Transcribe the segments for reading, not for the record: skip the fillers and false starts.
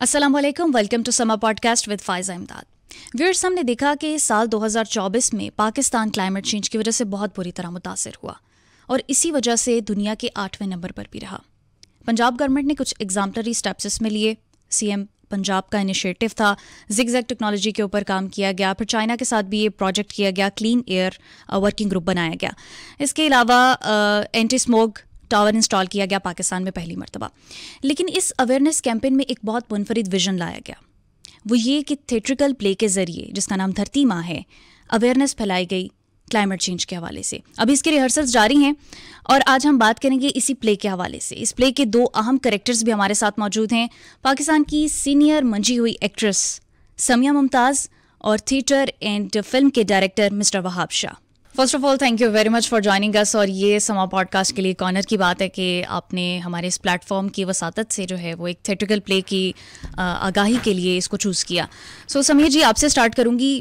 अस्सलाम वालेकुम, welcome to summer podcast with Faiza Imdad. Viewers, हमने देखा कि साल 2024 में पाकिस्तान क्लाइमेट चेंज की वजह से बहुत बुरी तरह मुतासिर हुआ और इसी वजह से दुनिया के 8वें नंबर पर भी रहा। पंजाब गवर्नमेंट ने कुछ एग्जाम्पलरी स्टेप्स इसमें लिए। सीएम पंजाब का इनिशिएटिव था, जिगजैग टेक्नोलॉजी के ऊपर काम किया गया, फिर चाइना के साथ भी ये प्रोजेक्ट किया गया, क्लीन एयर वर्किंग ग्रुप बनाया गया। इसके अलावा एंटी स्मोक टावर इंस्टॉल किया गया पाकिस्तान में पहली मरतबा। लेकिन इस अवेयरनेस कैंपेन में एक बहुत मुनफरिद विजन लाया गया, वो ये कि थिएट्रिकल प्ले के ज़रिए, जिसका नाम धरती माँ है, अवेयरनेस फैलाई गई क्लाइमेट चेंज के हवाले से। अभी इसके रिहर्सल्स जारी हैं और आज हम बात करेंगे इसी प्ले के हवाले से। इस प्ले के दो अहम कैरेक्टर्स भी हमारे साथ मौजूद हैं, पाकिस्तान की सीनियर मंजी हुई एक्ट्रेस समिया मुमताज़ और थिएटर एंड फिल्म के director mister Wahab Shah. First of all, thank you very much for joining us. और ये समा पॉडकास्ट के लिए एक ऑनर की बात है कि आपने हमारे इस प्लेटफॉर्म की वसातत से जो है वो एक थिएट्रिकल प्ले की आगाही के लिए इसको चूज़ किया। सो समिया जी, आपसे स्टार्ट करूँगी।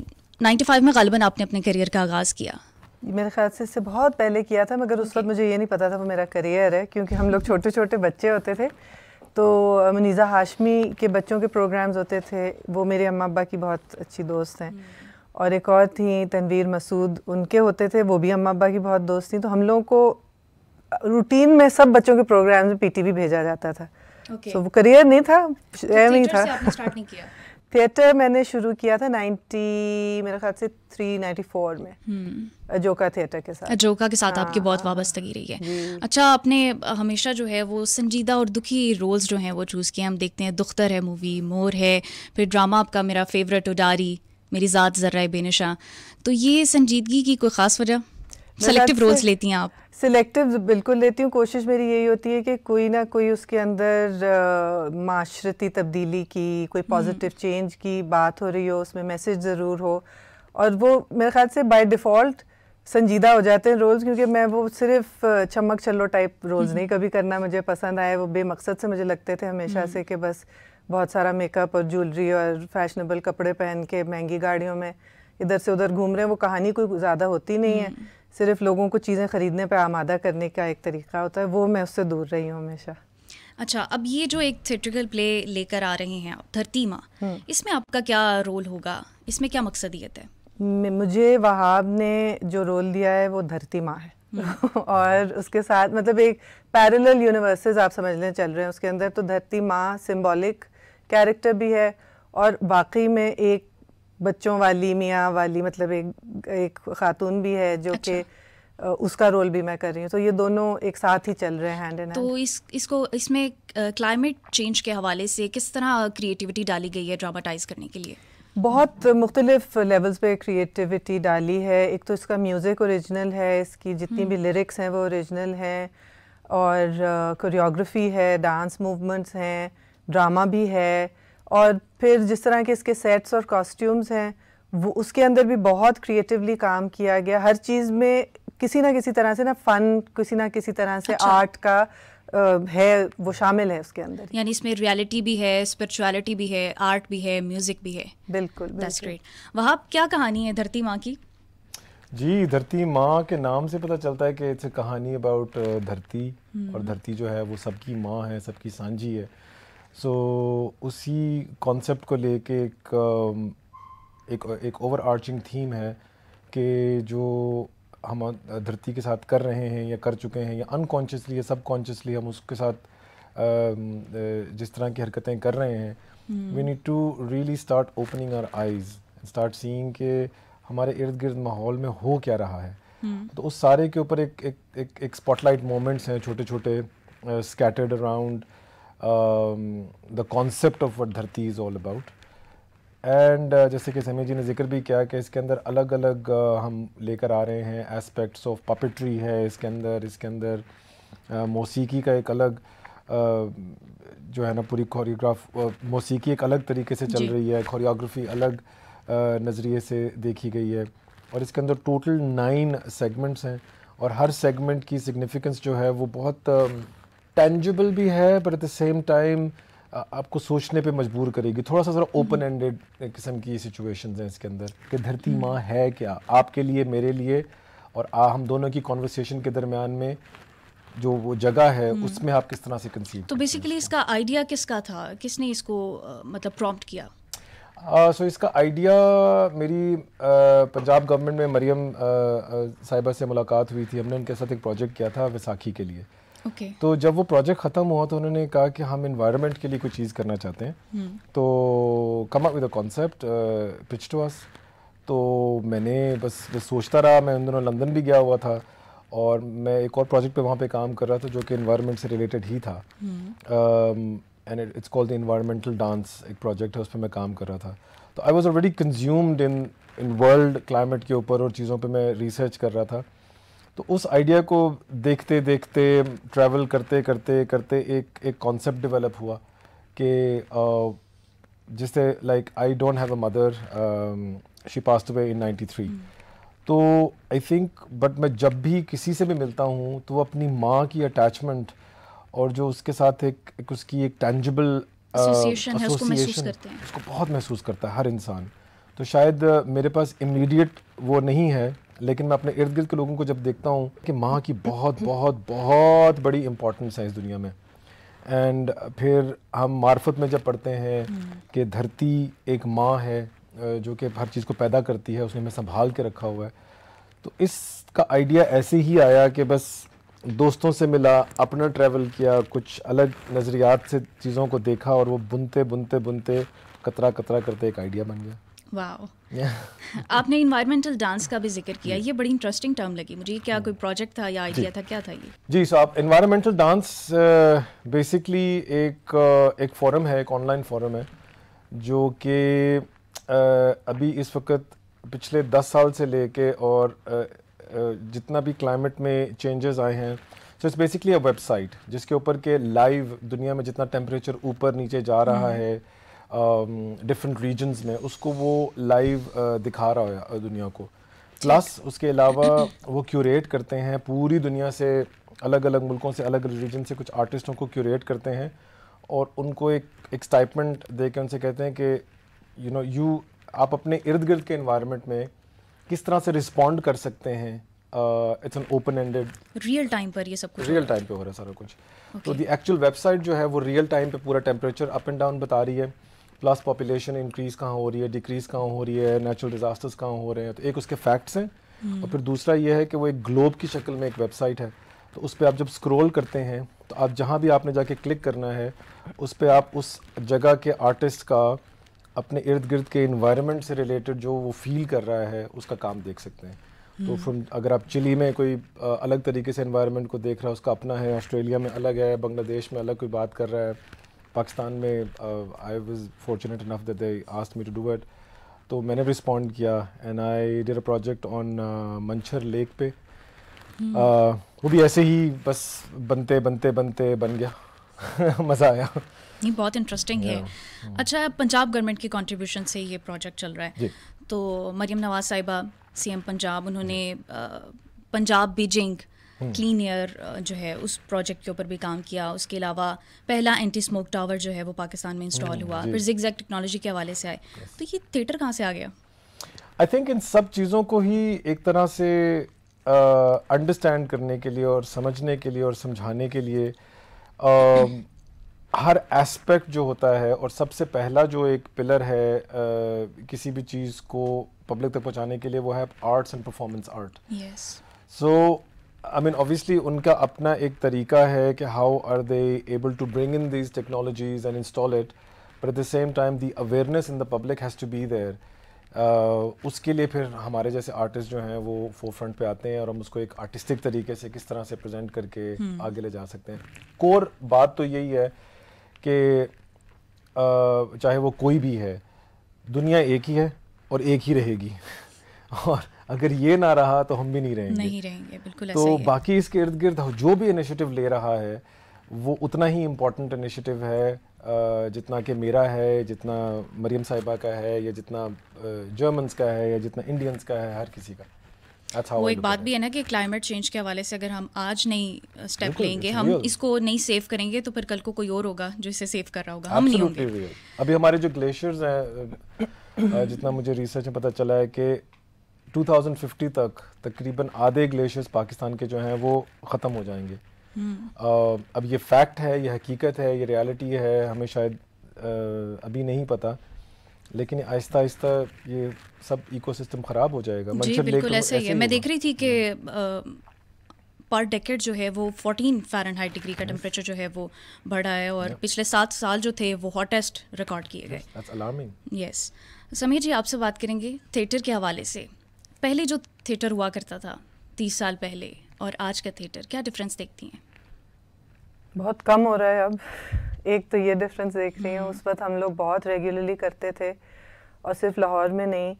95 में ग़ालिबन आपने अपने करियर का आगाज़ किया। मेरे ख्याल से इससे बहुत पहले किया था, मगर उस वक्त मुझे ये नहीं पता था वो मेरा करियर है, क्योंकि हम लोग छोटे छोटे बच्चे होते थे। तो मुनीज़ा हाशमी के बच्चों के प्रोग्राम्स होते थे, वो मेरे अम्मा अब्बा की बहुत अच्छी दोस्त हैं। और एक और थी तनवीर मसूद, उनके होते थे, वो भी अम्मा अब्बा की बहुत दोस्त थी। तो हम लोगों को रूटीन में सब बच्चों के प्रोग्राम में पीटीवी भेजा जाता था। तो वो करियर नहीं था, एम ही था। थिएटर मैंने शुरू किया था 90 मेरे ख्याल से 394 में अजोका थिएटर के साथ। अजोका के साथ आपकी बहुत वाबस्तगी रही है। अच्छा, आपने हमेशा जो है वो संजीदा और दुखी रोल्स जो हैं वो चूज़ किए। हम देखते हैं दुख्तर है मूवी, मोर है, फिर ड्रामा आपका मेरा फेवरेट उडारी, मेरी ज़ात ज़र्रा बेनिशा। तो ये संजीदगी की कोई ख़ास वजह? सेलेक्टिव रोल्स लेती हैं आप? सिलेक्टिव बिल्कुल लेती हूँ। कोशिश मेरी यही होती है कि कोई ना कोई उसके अंदर माशरती तब्दीली की, कोई पॉजिटिव चेंज की बात हो रही हो, उसमें मैसेज ज़रूर हो। और वो मेरे ख्याल से बाय डिफ़ॉल्ट संजीदा हो जाते हैं रोल्स, क्योंकि मैं वो सिर्फ चमक चलो टाइप रोल्स नहीं कभी करना मुझे पसंद आए। वो बेमकसद से मुझे लगते थे हमेशा से कि बस बहुत सारा मेकअप और ज्वेलरी और फैशनेबल कपड़े पहन के महंगी गाड़ियों में इधर से उधर घूम रहे हैं। वो कहानी कोई ज़्यादा होती नहीं है, सिर्फ लोगों को चीज़ें ख़रीदने पे आमादा करने का एक तरीका होता है। वो मैं उससे दूर रही हूँ हमेशा। अच्छा, अब ये जो एक थिएट्रिकल प्ले लेकर आ रहे हैं आप, धरती माँ, इसमें आपका क्या रोल होगा? इसमें क्या मकसदियत है? मुझे वहाब ने जो रोल दिया है वो धरती माँ है और उसके साथ मतलब एक पैरेलल यूनिवर्सेस आप समझ लें चल रहे हैं उसके अंदर। तो धरती माँ सिंबॉलिक कैरेक्टर भी है और वाकई में एक बच्चों वाली, मियाँ वाली, मतलब एक खातून भी है जो कि उसका रोल भी मैं कर रही हूँ। तो ये दोनों एक साथ ही चल रहे हैं, हैंड इन हैंड। तो इसमें क्लाइमेट चेंज के हवाले से किस तरह क्रिएटिविटी डाली गई है ड्रामाटाइज करने के लिए? बहुत मुख्तलिफ लेवल्स पे क्रिएटिविटी डाली है। एक तो इसका म्यूज़िक ओरिजिनल है, इसकी जितनी भी लिरिक्स हैं वो ओरिजिनल हैं, और कोरियोग्राफी है, डांस मूवमेंट्स हैं, ड्रामा भी है, और फिर जिस तरह के इसके सेट्स और कॉस्ट्यूम्स हैं वो उसके अंदर भी बहुत क्रिएटिवली काम किया गया। हर चीज़ में किसी ना किसी तरह से ना फ़न, किसी ना किसी तरह से आर्ट का है, वो शामिल है उसके अंदर। यानी इसमें रियलिटी भी है, स्पिरिचुअलिटी भी है, आर्ट भी है, म्यूजिक भी है। बिल्कुल, दैट्स ग्रेट। वहाब, क्या कहानी है धरती माँ की? जी, धरती माँ के नाम से पता चलता है कि इट्स अ कहानी अबाउट धरती, और धरती जो है वो सबकी माँ है, सबकी सांझी है। सो उसी कॉन्सेप्ट को लेके एक ओवर आर्चिंग थीम है कि जो हम धरती के साथ कर रहे हैं या कर चुके हैं, या अनकॉन्शियसली या सबकॉन्शियसली हम उसके साथ जिस तरह की हरकतें कर रहे हैं, we need to really start opening our eyes, start seeing कि हमारे इर्द गिर्द माहौल में हो क्या रहा है। तो उस सारे के ऊपर एक स्पॉटलाइट मोमेंट्स हैं छोटे छोटे, scattered around the concept of what धरती इज़ ऑल अबाउट। एंड जैसे कि समी जी ने जिक्र भी किया कि इसके अंदर अलग अलग हम लेकर आ रहे हैं एस्पेक्ट्स ऑफ पपेट्री है इसके अंदर मौसीकी का एक अलग जो है ना पूरी मौसीकी एक अलग तरीके से चल रही है, कोरियोग्राफी अलग नज़रिए से देखी गई है, और इसके अंदर टोटल 9 सेगमेंट्स हैं, और हर सेगमेंट की सिग्निफिकेंस जो है वो बहुत टेंजिबल भी है, but at the same time आपको सोचने पे मजबूर करेगी। थोड़ा सा ज़रा ओपन एंडेड किस्म की सिचुएशंस हैं इसके अंदर कि धरती माँ है क्या आपके लिए, मेरे लिए, और हम दोनों की कॉन्वर्सेशन के दरमियान में जो वो जगह है उसमें आप किस तरह से कंसीव। तो बेसिकली इसका आइडिया किसका था, किसने इसको मतलब प्रॉम्प्ट किया? सो इसका आइडिया मेरी पंजाब गवर्नमेंट में मरियम साहिबा से मुलाकात हुई थी। हमने उनके साथ एक प्रोजेक्ट किया था वैसाखी के लिए। तो जब वो प्रोजेक्ट ख़त्म हुआ तो उन्होंने कहा कि हम इन्वायरमेंट के लिए कोई चीज़ करना चाहते हैं, तो come up with a concept, pitch to us. तो मैंने बस सोचता रहा। मैं उन दिनों लंदन भी गया हुआ था और मैं एक और प्रोजेक्ट पे वहाँ पे काम कर रहा था जो कि इन्वायरमेंट से रिलेटेड ही था, and it's called the environmental dance, एक प्रोजेक्ट है, उस पर मैं काम कर रहा था। तो I was already consumed in world climate के ऊपर और चीज़ों पे मैं रिसर्च कर रहा था। तो उस आइडिया को देखते देखते, ट्रैवल करते करते करते एक कॉन्सेप्ट डेवलप हुआ कि जिससे like I don't have a mother, she passed away in 93। तो आई थिंक बट मैं जब भी किसी से भी मिलता हूँ तो वो अपनी माँ की अटैचमेंट और जो उसके साथ एक उसकी एक टेंजिबल एसोसिएशन है उसको महसूस करते हैं, उसको बहुत महसूस करता है हर इंसान। तो शायद मेरे पास इमीडिएट वो नहीं है, लेकिन मैं अपने इर्द गिर्द के लोगों को जब देखता हूँ कि माँ की बहुत बहुत बहुत बड़ी इम्पोर्टेंस है इस दुनिया में। एंड फिर हम मार्फत में जब पढ़ते हैं कि धरती एक माँ है जो कि हर चीज़ को पैदा करती है, उसने हमें संभाल के रखा हुआ है। तो इसका आइडिया ऐसे ही आया कि बस दोस्तों से मिला, अपना ट्रैवल किया, कुछ अलग नज़रियात से चीज़ों को देखा और वो बुनते बुनते बुनते कतरा कतरा करते एक आइडिया बन गया। वाओ। आपने इन्वायरमेंटल डांस का भी जिक्र किया, ये बड़ी इंटरेस्टिंग टर्म लगी मुझे। क्या कोई प्रोजेक्ट था या आइडिया था, क्या था ये? जी, सो आप इन्वायरमेंटल डांस बेसिकली एक फोरम है, एक ऑनलाइन फोरम है जो कि अभी इस वक्त पिछले 10 साल से लेके और जितना भी क्लाइमेट में चेंजेस आए हैं, so it's basically a website जिसके ऊपर के लाइव दुनिया में जितना टेम्परेचर ऊपर नीचे जा रहा है डिफरेंट रीजन्स में, उसको वो लाइव दिखा रहा है दुनिया को। प्लस उसके अलावा वो क्यूरेट करते हैं पूरी दुनिया से, अलग अलग मुल्कों से, अलग अलग रीजन से कुछ आर्टिस्टों को क्यूरेट करते हैं और उनको एक स्टाइपेंड दे के उनसे कहते हैं कि आप अपने इर्द गिर्द के इन्वायरमेंट में किस तरह से रिस्पॉन्ड कर सकते हैं। It's an open ended, real time पर ये सब कुछ रियल टाइम पे हो रहा है सारा कुछ। तो द एक्चुअल वेबसाइट जो है वो रियल टाइम पे पूरा टेम्परेचर अप एंड डाउन बता रही है, प्लस पॉपुलेशन इंक्रीज़ कहाँ हो रही है, डिक्रीज़ कहाँ हो रही है, नेचुरल डिजास्टर्स कहाँ हो रहे हैं। तो एक उसके फैक्ट्स हैं और फिर दूसरा ये है कि वो एक ग्लोब की शक्ल में एक वेबसाइट है। तो उस पर आप जब स्क्रॉल करते हैं तो आप जहाँ भी आपने जाके क्लिक करना है उस पर आप उस जगह के आर्टिस्ट का अपने इर्द गिर्द के इन्वायरमेंट से रिलेटेड जो वो फील कर रहा है उसका काम देख सकते हैं। तो फ्रॉम अगर आप चिली में कोई अलग तरीके से इन्वायरमेंट को देख रहा है, उसका अपना है, ऑस्ट्रेलिया में अलग है, बांग्लादेश में अलग कोई बात कर रहा है, पाकिस्तान में I was fortunate enough that they asked me to do it, तो मैंने रिस्पॉन्ड किया and I did a project on Manchar lake पे। वो भी ऐसे ही बस बनते बनते बनते बन गया। मज़ा आया। नहीं, बहुत इंटरेस्टिंग है। अच्छा, पंजाब गवर्नमेंट की कंट्रीब्यूशन से ये प्रोजेक्ट चल रहा है, तो मरियम नवाज साहिबा सीएम पंजाब, उन्होंने पंजाब बीजिंग क्लीन एयर जो है उस प्रोजेक्ट के ऊपर भी काम किया। उसके अलावा पहला एंटी स्मोक टावर जो है वो पाकिस्तान में इंस्टॉल हुआ, फिर जिगजैग टेक्नोलॉजी के हवाले से आए। तो ये थिएटर कहाँ से आ गया? आई थिंक इन सब चीज़ों को ही एक तरह से अंडरस्टैंड करने के लिए और समझने के लिए और समझाने के लिए हर एस्पेक्ट जो होता है, और सबसे पहला जो एक पिलर है किसी भी चीज़ को पब्लिक तक पहुंचाने के लिए, वो है arts and performance art. So I mean obviously उनका अपना एक तरीका है कि how are they able to bring in these technologies and install it, but at the same time the awareness in the public has to be there. उसके लिए फिर हमारे जैसे आर्टिस्ट जो हैं वो फोरफ्रंट पे आते हैं और हम उसको एक आर्टिस्टिक तरीके से किस तरह से प्रेजेंट करके आगे ले जा सकते हैं। कोर बात तो यही है कि चाहे वो कोई भी है, दुनिया एक ही है और एक ही रहेगी और अगर ये ना रहा तो हम भी नहीं रहेंगे, बिल्कुल तो बाकी इसके इर्द गिर्द जो भी इनिशिएटिव ले रहा है वो उतना ही इम्पोर्टेंट इनिशिएटिव है जितना कि मेरा है, जितना मरियम साहिबा का है, या जितना जर्मन्स का है, या जितना इंडियंस का है, हर किसी का। वो एक बात भी है ना कि क्लाइमेट चेंज के हवाले से अगर हम आज नहीं स्टेप लेंगे, हम इसको नहीं सेव करेंगे, तो फिर कल को कोई और होगा जो इसे सेव कर रहा होगा, हम नहीं होंगे। अभी हमारे जो ग्लेशियर्स हैं, जितना मुझे रिसर्च में पता चला है कि 2050 तक तकरीबन आधे ग्लेशियर्स पाकिस्तान के जो हैं वो ख़त्म हो जाएंगे। अब ये फैक्ट है, ये हकीकत है, ये रियलिटी है, हमें शायद अभी नहीं पता, लेकिन आहिस्ता आहिस्ता ये सब इकोसिस्टम ख़राब हो जाएगा। जी बिल्कुल ऐसे ही है। मैं देख रही थी कि पर डेकेड जो है वो 14 फ़ारेनहाइट डिग्री का टेम्परेचर जो है वो बढ़ा है और पिछले 7 साल जो थे वो हॉटेस्ट रिकॉर्ड किए गए। That's alarming. यस। समीर जी आपसे बात करेंगे थिएटर के हवाले से। पहले जो थिएटर हुआ करता था 30 साल पहले और आज का थिएटर, क्या डिफरेंस देखती हैं? बहुत कम हो रहा है अब। एक तो ये डिफरेंस देख रही हूँ, उस वक्त हम लोग बहुत रेगुलरली करते थे और सिर्फ लाहौर में नहीं,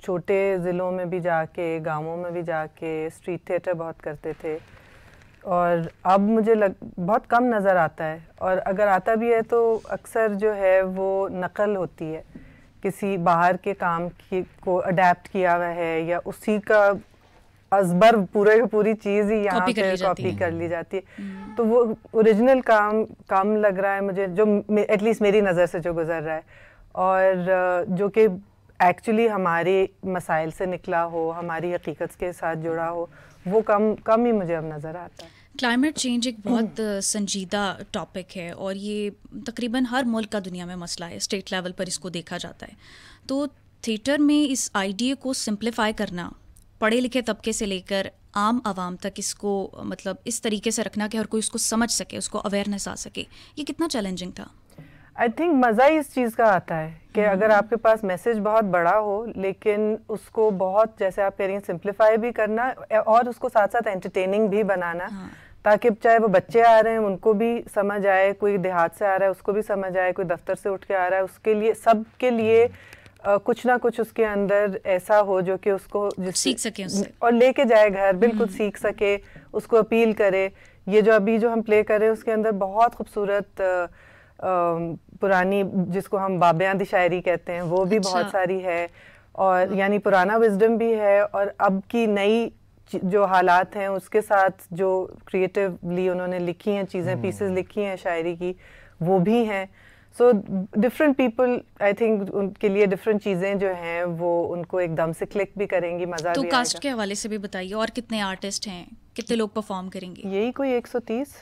छोटे ज़िलों में भी जाके, गांवों में भी जाके स्ट्रीट थिएटर बहुत करते थे। और अब मुझे बहुत कम नज़र आता है, और अगर आता भी है तो अक्सर जो है वो नकल होती है, किसी बाहर के काम को अडेप्ट किया हुआ है या उसी का अजबर पूरे की पूरी चीज़ ही यहाँ पे कॉपी कर ली जाती है। तो वो ओरिजिनल काम कम लग रहा है मुझे, जो एटलीस्ट मेरी नज़र से जो गुजर रहा है, और जो कि एक्चुअली हमारे मसाइल से निकला हो, हमारी हकीकत के साथ जुड़ा हो, वो कम ही मुझे अब नज़र आता है। क्लाइमेट चेंज एक बहुत संजीदा टॉपिक है और ये तकरीबन हर मुल्क का दुनिया में मसला है, स्टेट लेवल पर इसको देखा जाता है। तो थिएटर में इस आइडिया को सिंप्लीफाई करना, पढ़े लिखे तबके से लेकर आम आवाम तक इसको मतलब इस तरीके से रखना कि हर कोई उसको समझ सके, उसको अवेयरनेस आ सके, ये कितना चैलेंजिंग था? आई थिंक मज़ा ही इस चीज़ का आता है कि अगर आपके पास मैसेज बहुत बड़ा हो, लेकिन उसको बहुत, जैसे आप कह रही हैं, सिंप्लीफाई भी करना और उसको साथ साथ एंटरटेनिंग भी बनाना, ताकि चाहे वो बच्चे आ रहे हैं उनको भी समझ आए, कोई देहात से आ रहा है उसको भी समझ आए, कोई दफ्तर से उठ के आ रहा है उसके लिए, सब के लिए कुछ ना कुछ उसके अंदर ऐसा हो जो कि उसको सीख सके उससे और लेके जाए घर, बिल्कुल सीख सके, उसको अपील करे। ये जो अभी जो हम प्ले कर रहे हैं उसके अंदर बहुत खूबसूरत पुरानी, जिसको हम बाबियाँदी शायरी कहते हैं, वो भी बहुत सारी है, और यानी पुराना विजडम भी है, और अब की नई जो हालात हैं उसके साथ जो क्रिएटिवली उन्होंने लिखी हैं चीज़ें, पीसेस लिखी हैं शायरी की, वो भी हैं। So different people, I think उनके लिए डिफरेंट चीज़ें जो हैं वो उनको एकदम से क्लिक भी करेंगी, मज़ा भी आएगा। तो कास्ट के हवाले से भी बताइए, और कितने आर्टिस्ट हैं, कितने लोग परफॉर्म करेंगे? यही कोई 130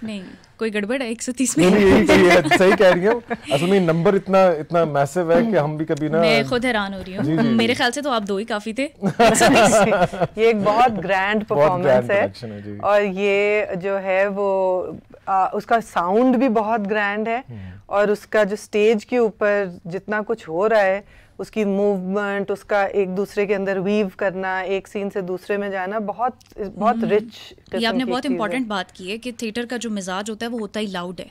नहीं, कोई गड़बड़ है 130 में? नहीं, सही कह रही हूँ। असल में नंबर इतना मैसिव है कि हम भी कभी ना, मैं खुद हैरान हो रही हूँ। मेरे ख्याल से तो आप 2 ही काफी थे। ये एक बहुत ग्रैंड परफॉर्मेंस है, और ये जो है वो उसका साउंड भी बहुत ग्रैंड है, और उसका जो स्टेज के ऊपर जितना कुछ हो रहा है, उसकी मूवमेंट, उसका एक दूसरे के अंदर वीव करना, एक सीन से दूसरे में जाना, बहुत रिच। ये आपने बहुत इंपॉर्टेंट बात की है कि थिएटर का जो मिजाज होता है वो होता ही लाउड है,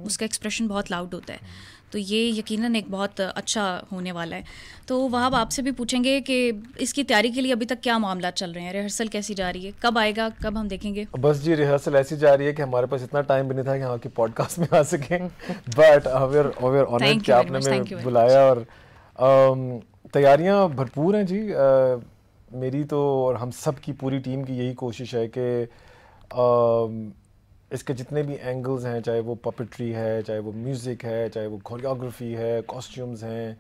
उसका एक्सप्रेशन बहुत लाउड होता है, तो ये यकीनन एक बहुत अच्छा होने वाला है। तो वहाब आपसे भी पूछेंगे कि इसकी तैयारी के लिए अभी तक क्या मामला चल रहे हैं, रिहर्सल कैसी जा रही है, कब आएगा, कब हम देखेंगे? बस जी, रिहर्सल ऐसी जा रही है कि हमारे पास इतना टाइम भी नहीं था कि हम आपकी पॉडकास्ट में आ सकें, बट वी आर ऑनर्ड कि आपने हमें बुलाया, और तैयारियां भरपूर हैं जी। मेरी तो और हम सब की पूरी टीम की यही कोशिश है कि इसके जितने भी एंगल्स हैं, चाहे वो पपेट्री है, चाहे वो म्यूज़िक है, चाहे वो कोरियोग्राफी है, कॉस्ट्यूम्स हैं,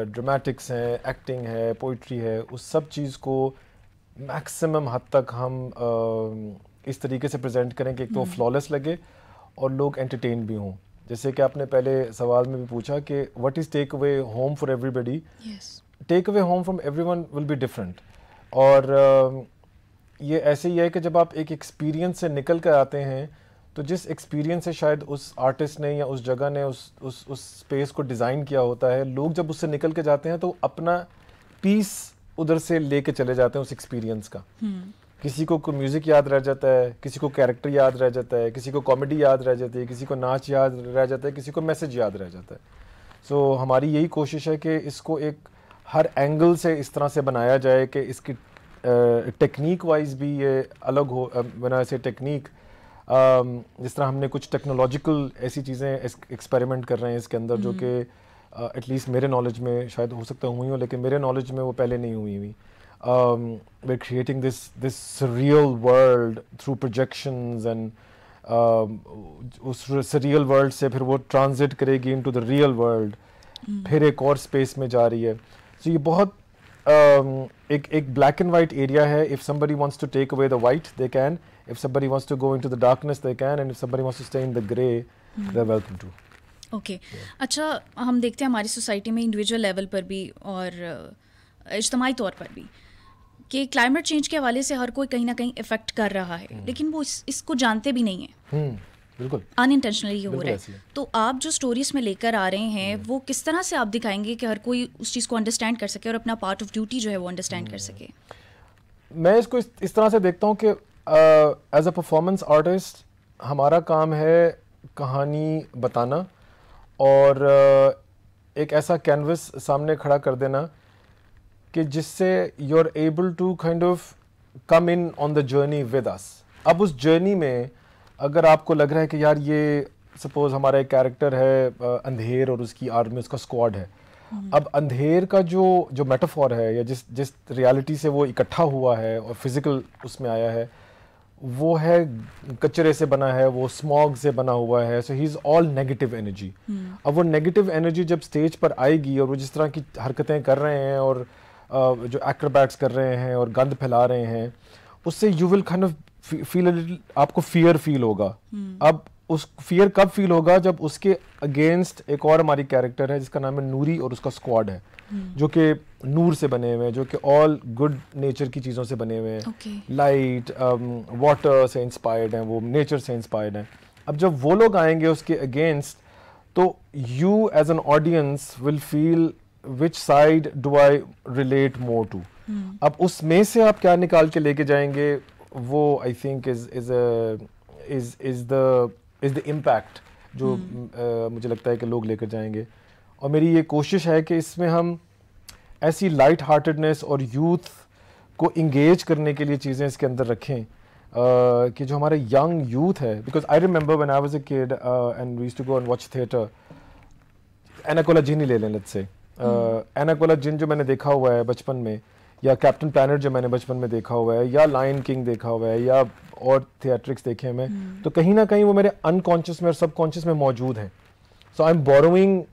ड्रामेटिक्स हैं, एक्टिंग है, पोइट्री है, उस सब चीज़ को मैक्सिमम हद तक हम इस तरीके से प्रेजेंट करें कि एक तो फ्लॉलेस लगे और लोग एंटरटेन भी हों। जैसे कि आपने पहले सवाल में भी पूछा कि what is take away home for everybody, take away home from everyone will be different, और ये ऐसे ही है कि जब आप एक एक्सपीरियंस से निकल कर आते हैं, तो जिस एक्सपीरियंस से शायद उस आर्टिस्ट ने या उस जगह ने उस स्पेस को डिज़ाइन किया होता है, लोग जब उससे निकल के जाते हैं तो अपना पीस उधर से लेके चले जाते हैं उस एक्सपीरियंस का। किसी को म्यूज़िक याद रह जाता है, किसी को कैरेक्टर याद रह जाता है, किसी को कॉमेडी याद रह जाती है, किसी को नाच याद रह जाता है, किसी को मैसेज याद रह जाता है। सो हमारी यही कोशिश है कि इसको एक हर एंगल से इस तरह से बनाया जाए कि इसकी टेक्निक वाइज भी ये अलग हो। बना से टेक्निक, जिस तरह हमने कुछ टेक्नोलॉजिकल ऐसी चीज़ें एक्सपेरिमेंट कर रहे हैं इसके अंदर, जो कि एटलीस्ट मेरे नॉलेज में शायद हो सकता हुई हो, लेकिन मेरे नॉलेज में वो पहले नहीं हुई। We're creating this surreal world through projections, and उस surreal world से फिर वो transit करेगी into the real world, फिर एक और space में जा रही है। So ये बहुत एक black and white area है. If somebody wants to take away the white, they can. If somebody wants to go into the darkness, they can. And if somebody wants to stay in the grey, they're welcome to. Okay अच्छा, हम देखते हैं हमारी society में individual level पर भी और इज्तमाही तौर पर भी कि क्लाइमेट चेंज के हवाले से हर कोई कहीं ना कहीं इफेक्ट कर रहा है, लेकिन वो इसको जानते भी नहीं है. बिल्कुल अनइंटेंशनली हो रहा है. तो आप जो स्टोरीज में लेकर आ रहे हैं वो किस तरह से आप दिखाएंगे कि हर कोई उस चीज़ को अंडरस्टैंड कर सके और अपना पार्ट ऑफ ड्यूटी जो है वो अंडरस्टैंड कर सके? मैं इसको इस तरह से देखता हूँ कि एज अ परफॉर्मेंस आर्टिस्ट हमारा काम है कहानी बताना और एक ऐसा कैनवस सामने खड़ा कर देना कि जिससे you are able to kind of come in on the journey with us. अब उस जर्नी में अगर आपको लग रहा है कि यार ये सपोज हमारा एक कैरेक्टर है अंधेर और उसकी आर्मी उसका स्क्वाड है. अब अंधेर का जो मेटाफोर है या जिस रियलिटी से वो इकट्ठा हुआ है और फिजिकल उसमें आया है वो है कचरे से बना है, वो स्मॉग से बना हुआ है. So he is all negative energy. अब वो नेगेटिव एनर्जी जब स्टेज पर आएगी और वो जिस तरह की हरकतें कर रहे हैं और जो एक्रोबैट्स कर रहे हैं और गंद फैला रहे हैं उससे you will kind of feel आपको फियर फील होगा. अब उस फियर कब फील होगा जब उसके अगेंस्ट एक और हमारी कैरेक्टर है जिसका नाम है नूरी और उसका स्क्वाड है जो कि नूर से बने हुए हैं, जो कि ऑल गुड नेचर की चीज़ों से बने हुए हैं. लाइट वाटर से इंस्पायर्ड हैं, वो नेचर से इंस्पायर्ड हैं. अब जब वो लोग आएंगे उसके अगेंस्ट तो you as an audience will feel which side do I relate more to. अब उसमें से आप क्या निकाल के लेके जाएंगे वो I think is the impact जो मुझे लगता है कि लोग लेकर जाएंगे. और मेरी ये कोशिश है कि इसमें हम ऐसी लाइट हार्टेडनेस और यूथ को इंगेज करने के लिए चीज़ें इसके अंदर रखें कि जो हमारे यंग यूथ है. Because I remember when I was a kid and we used to go and watch theatre. एनाकोला जिन ही ले लें लेट्स से. एनाकोला जिन जो मैंने देखा हुआ है बचपन में, या कैप्टन प्लैनेट जो मैंने बचपन में देखा हुआ है, या लायन किंग देखा हुआ है, या और थिएट्रिक्स देखे हैं मैं, तो कहीं ना कहीं वो मेरे अनकॉन्शियस में और सबकॉन्शियस में मौजूद हैं. So I am borrowing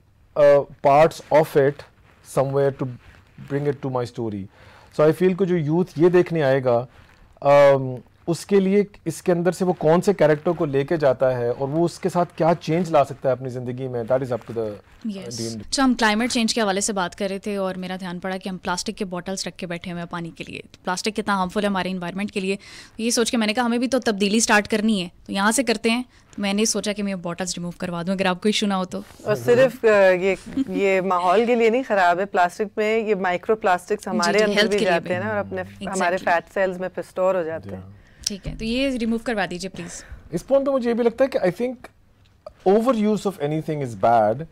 parts of it somewhere to bring it to my story. So I feel कि जो youth ये देखने आएगा उसके लिए इसके अंदर से वो कौन से कैरेक्टर को लेके जाता है और वो उसके साथ क्या चेंज ला सकता है अपनी ज़िंदगी में. That is up to the तो हम क्लाइमेट चेंज के हवाले से बात कर रहे थे और मेरा ध्यान पड़ा कि हम प्लास्टिक के बॉटल्स रख के बैठे हुए हैं पानी के लिए. तो प्लास्टिक कितना हार्मफुल है हमारे इन्वायरमेंट के लिए. ये सोच के मैंने कहा हमें भी तो तब्दीली स्टार्ट करनी है, तो यहाँ से करते हैं. तो मैंने सोचा कि मैं बॉटल्स रिमूव करवा दूँ अगर आपको इशू ना हो तो. और सिर्फ ये माहौल के लिए नहीं ख़राब है. प्लास्टिक में ये माइक्रो प्लास्टिक्स हमारे अंदर भी जाते हैं ना और अपने हमारे फैट सेल्स में स्टोर हो जाते हैं. ठीक है, तो ये रिमूव करवा दीजिए प्लीज. इस पॉइंट पे मुझे ये भी लगता है कि I think over use of anything is bad.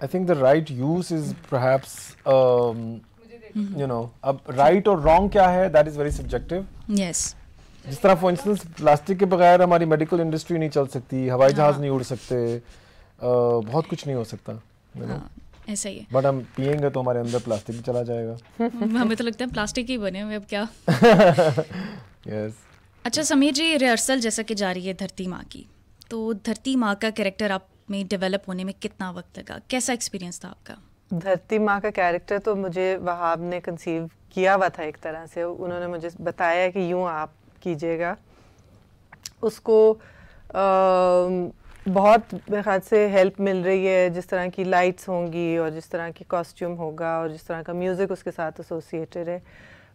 I think the right use is perhaps you know. अब राइट और रॉन्ग क्या है that is very subjective. Yes. जिस तरह फॉर इंस्टेंस प्लास्टिक के बगैर हमारी मेडिकल इंडस्ट्री नहीं चल सकती, हवाई जहाज नहीं उड़ सकते, बहुत कुछ नहीं हो सकता. ऐसा ही है. बट हम पिएंगे तो हमारे अंदर प्लास्टिक भी चला जाएगा. हमें तो लगता है प्लास्टिक ही बने हुए अब क्या. यस. अच्छा समीर जी, रिहर्सल जैसा कि जा रही है धरती माँ की, तो धरती माँ का कैरेक्टर आप में डेवलप होने में कितना वक्त लगा? कैसा एक्सपीरियंस था आपका? धरती माँ का कैरेक्टर तो मुझे वहाब ने कंसीव किया हुआ था एक तरह से. उन्होंने मुझे बताया कि यूँ आप कीजिएगा. उसको बहुत मेरे ख्याल से हेल्प मिल रही है जिस तरह की लाइट्स होंगी और जिस तरह की कॉस्ट्यूम होगा और जिस तरह का म्यूज़िक उसके साथ एसोसिएटेड है.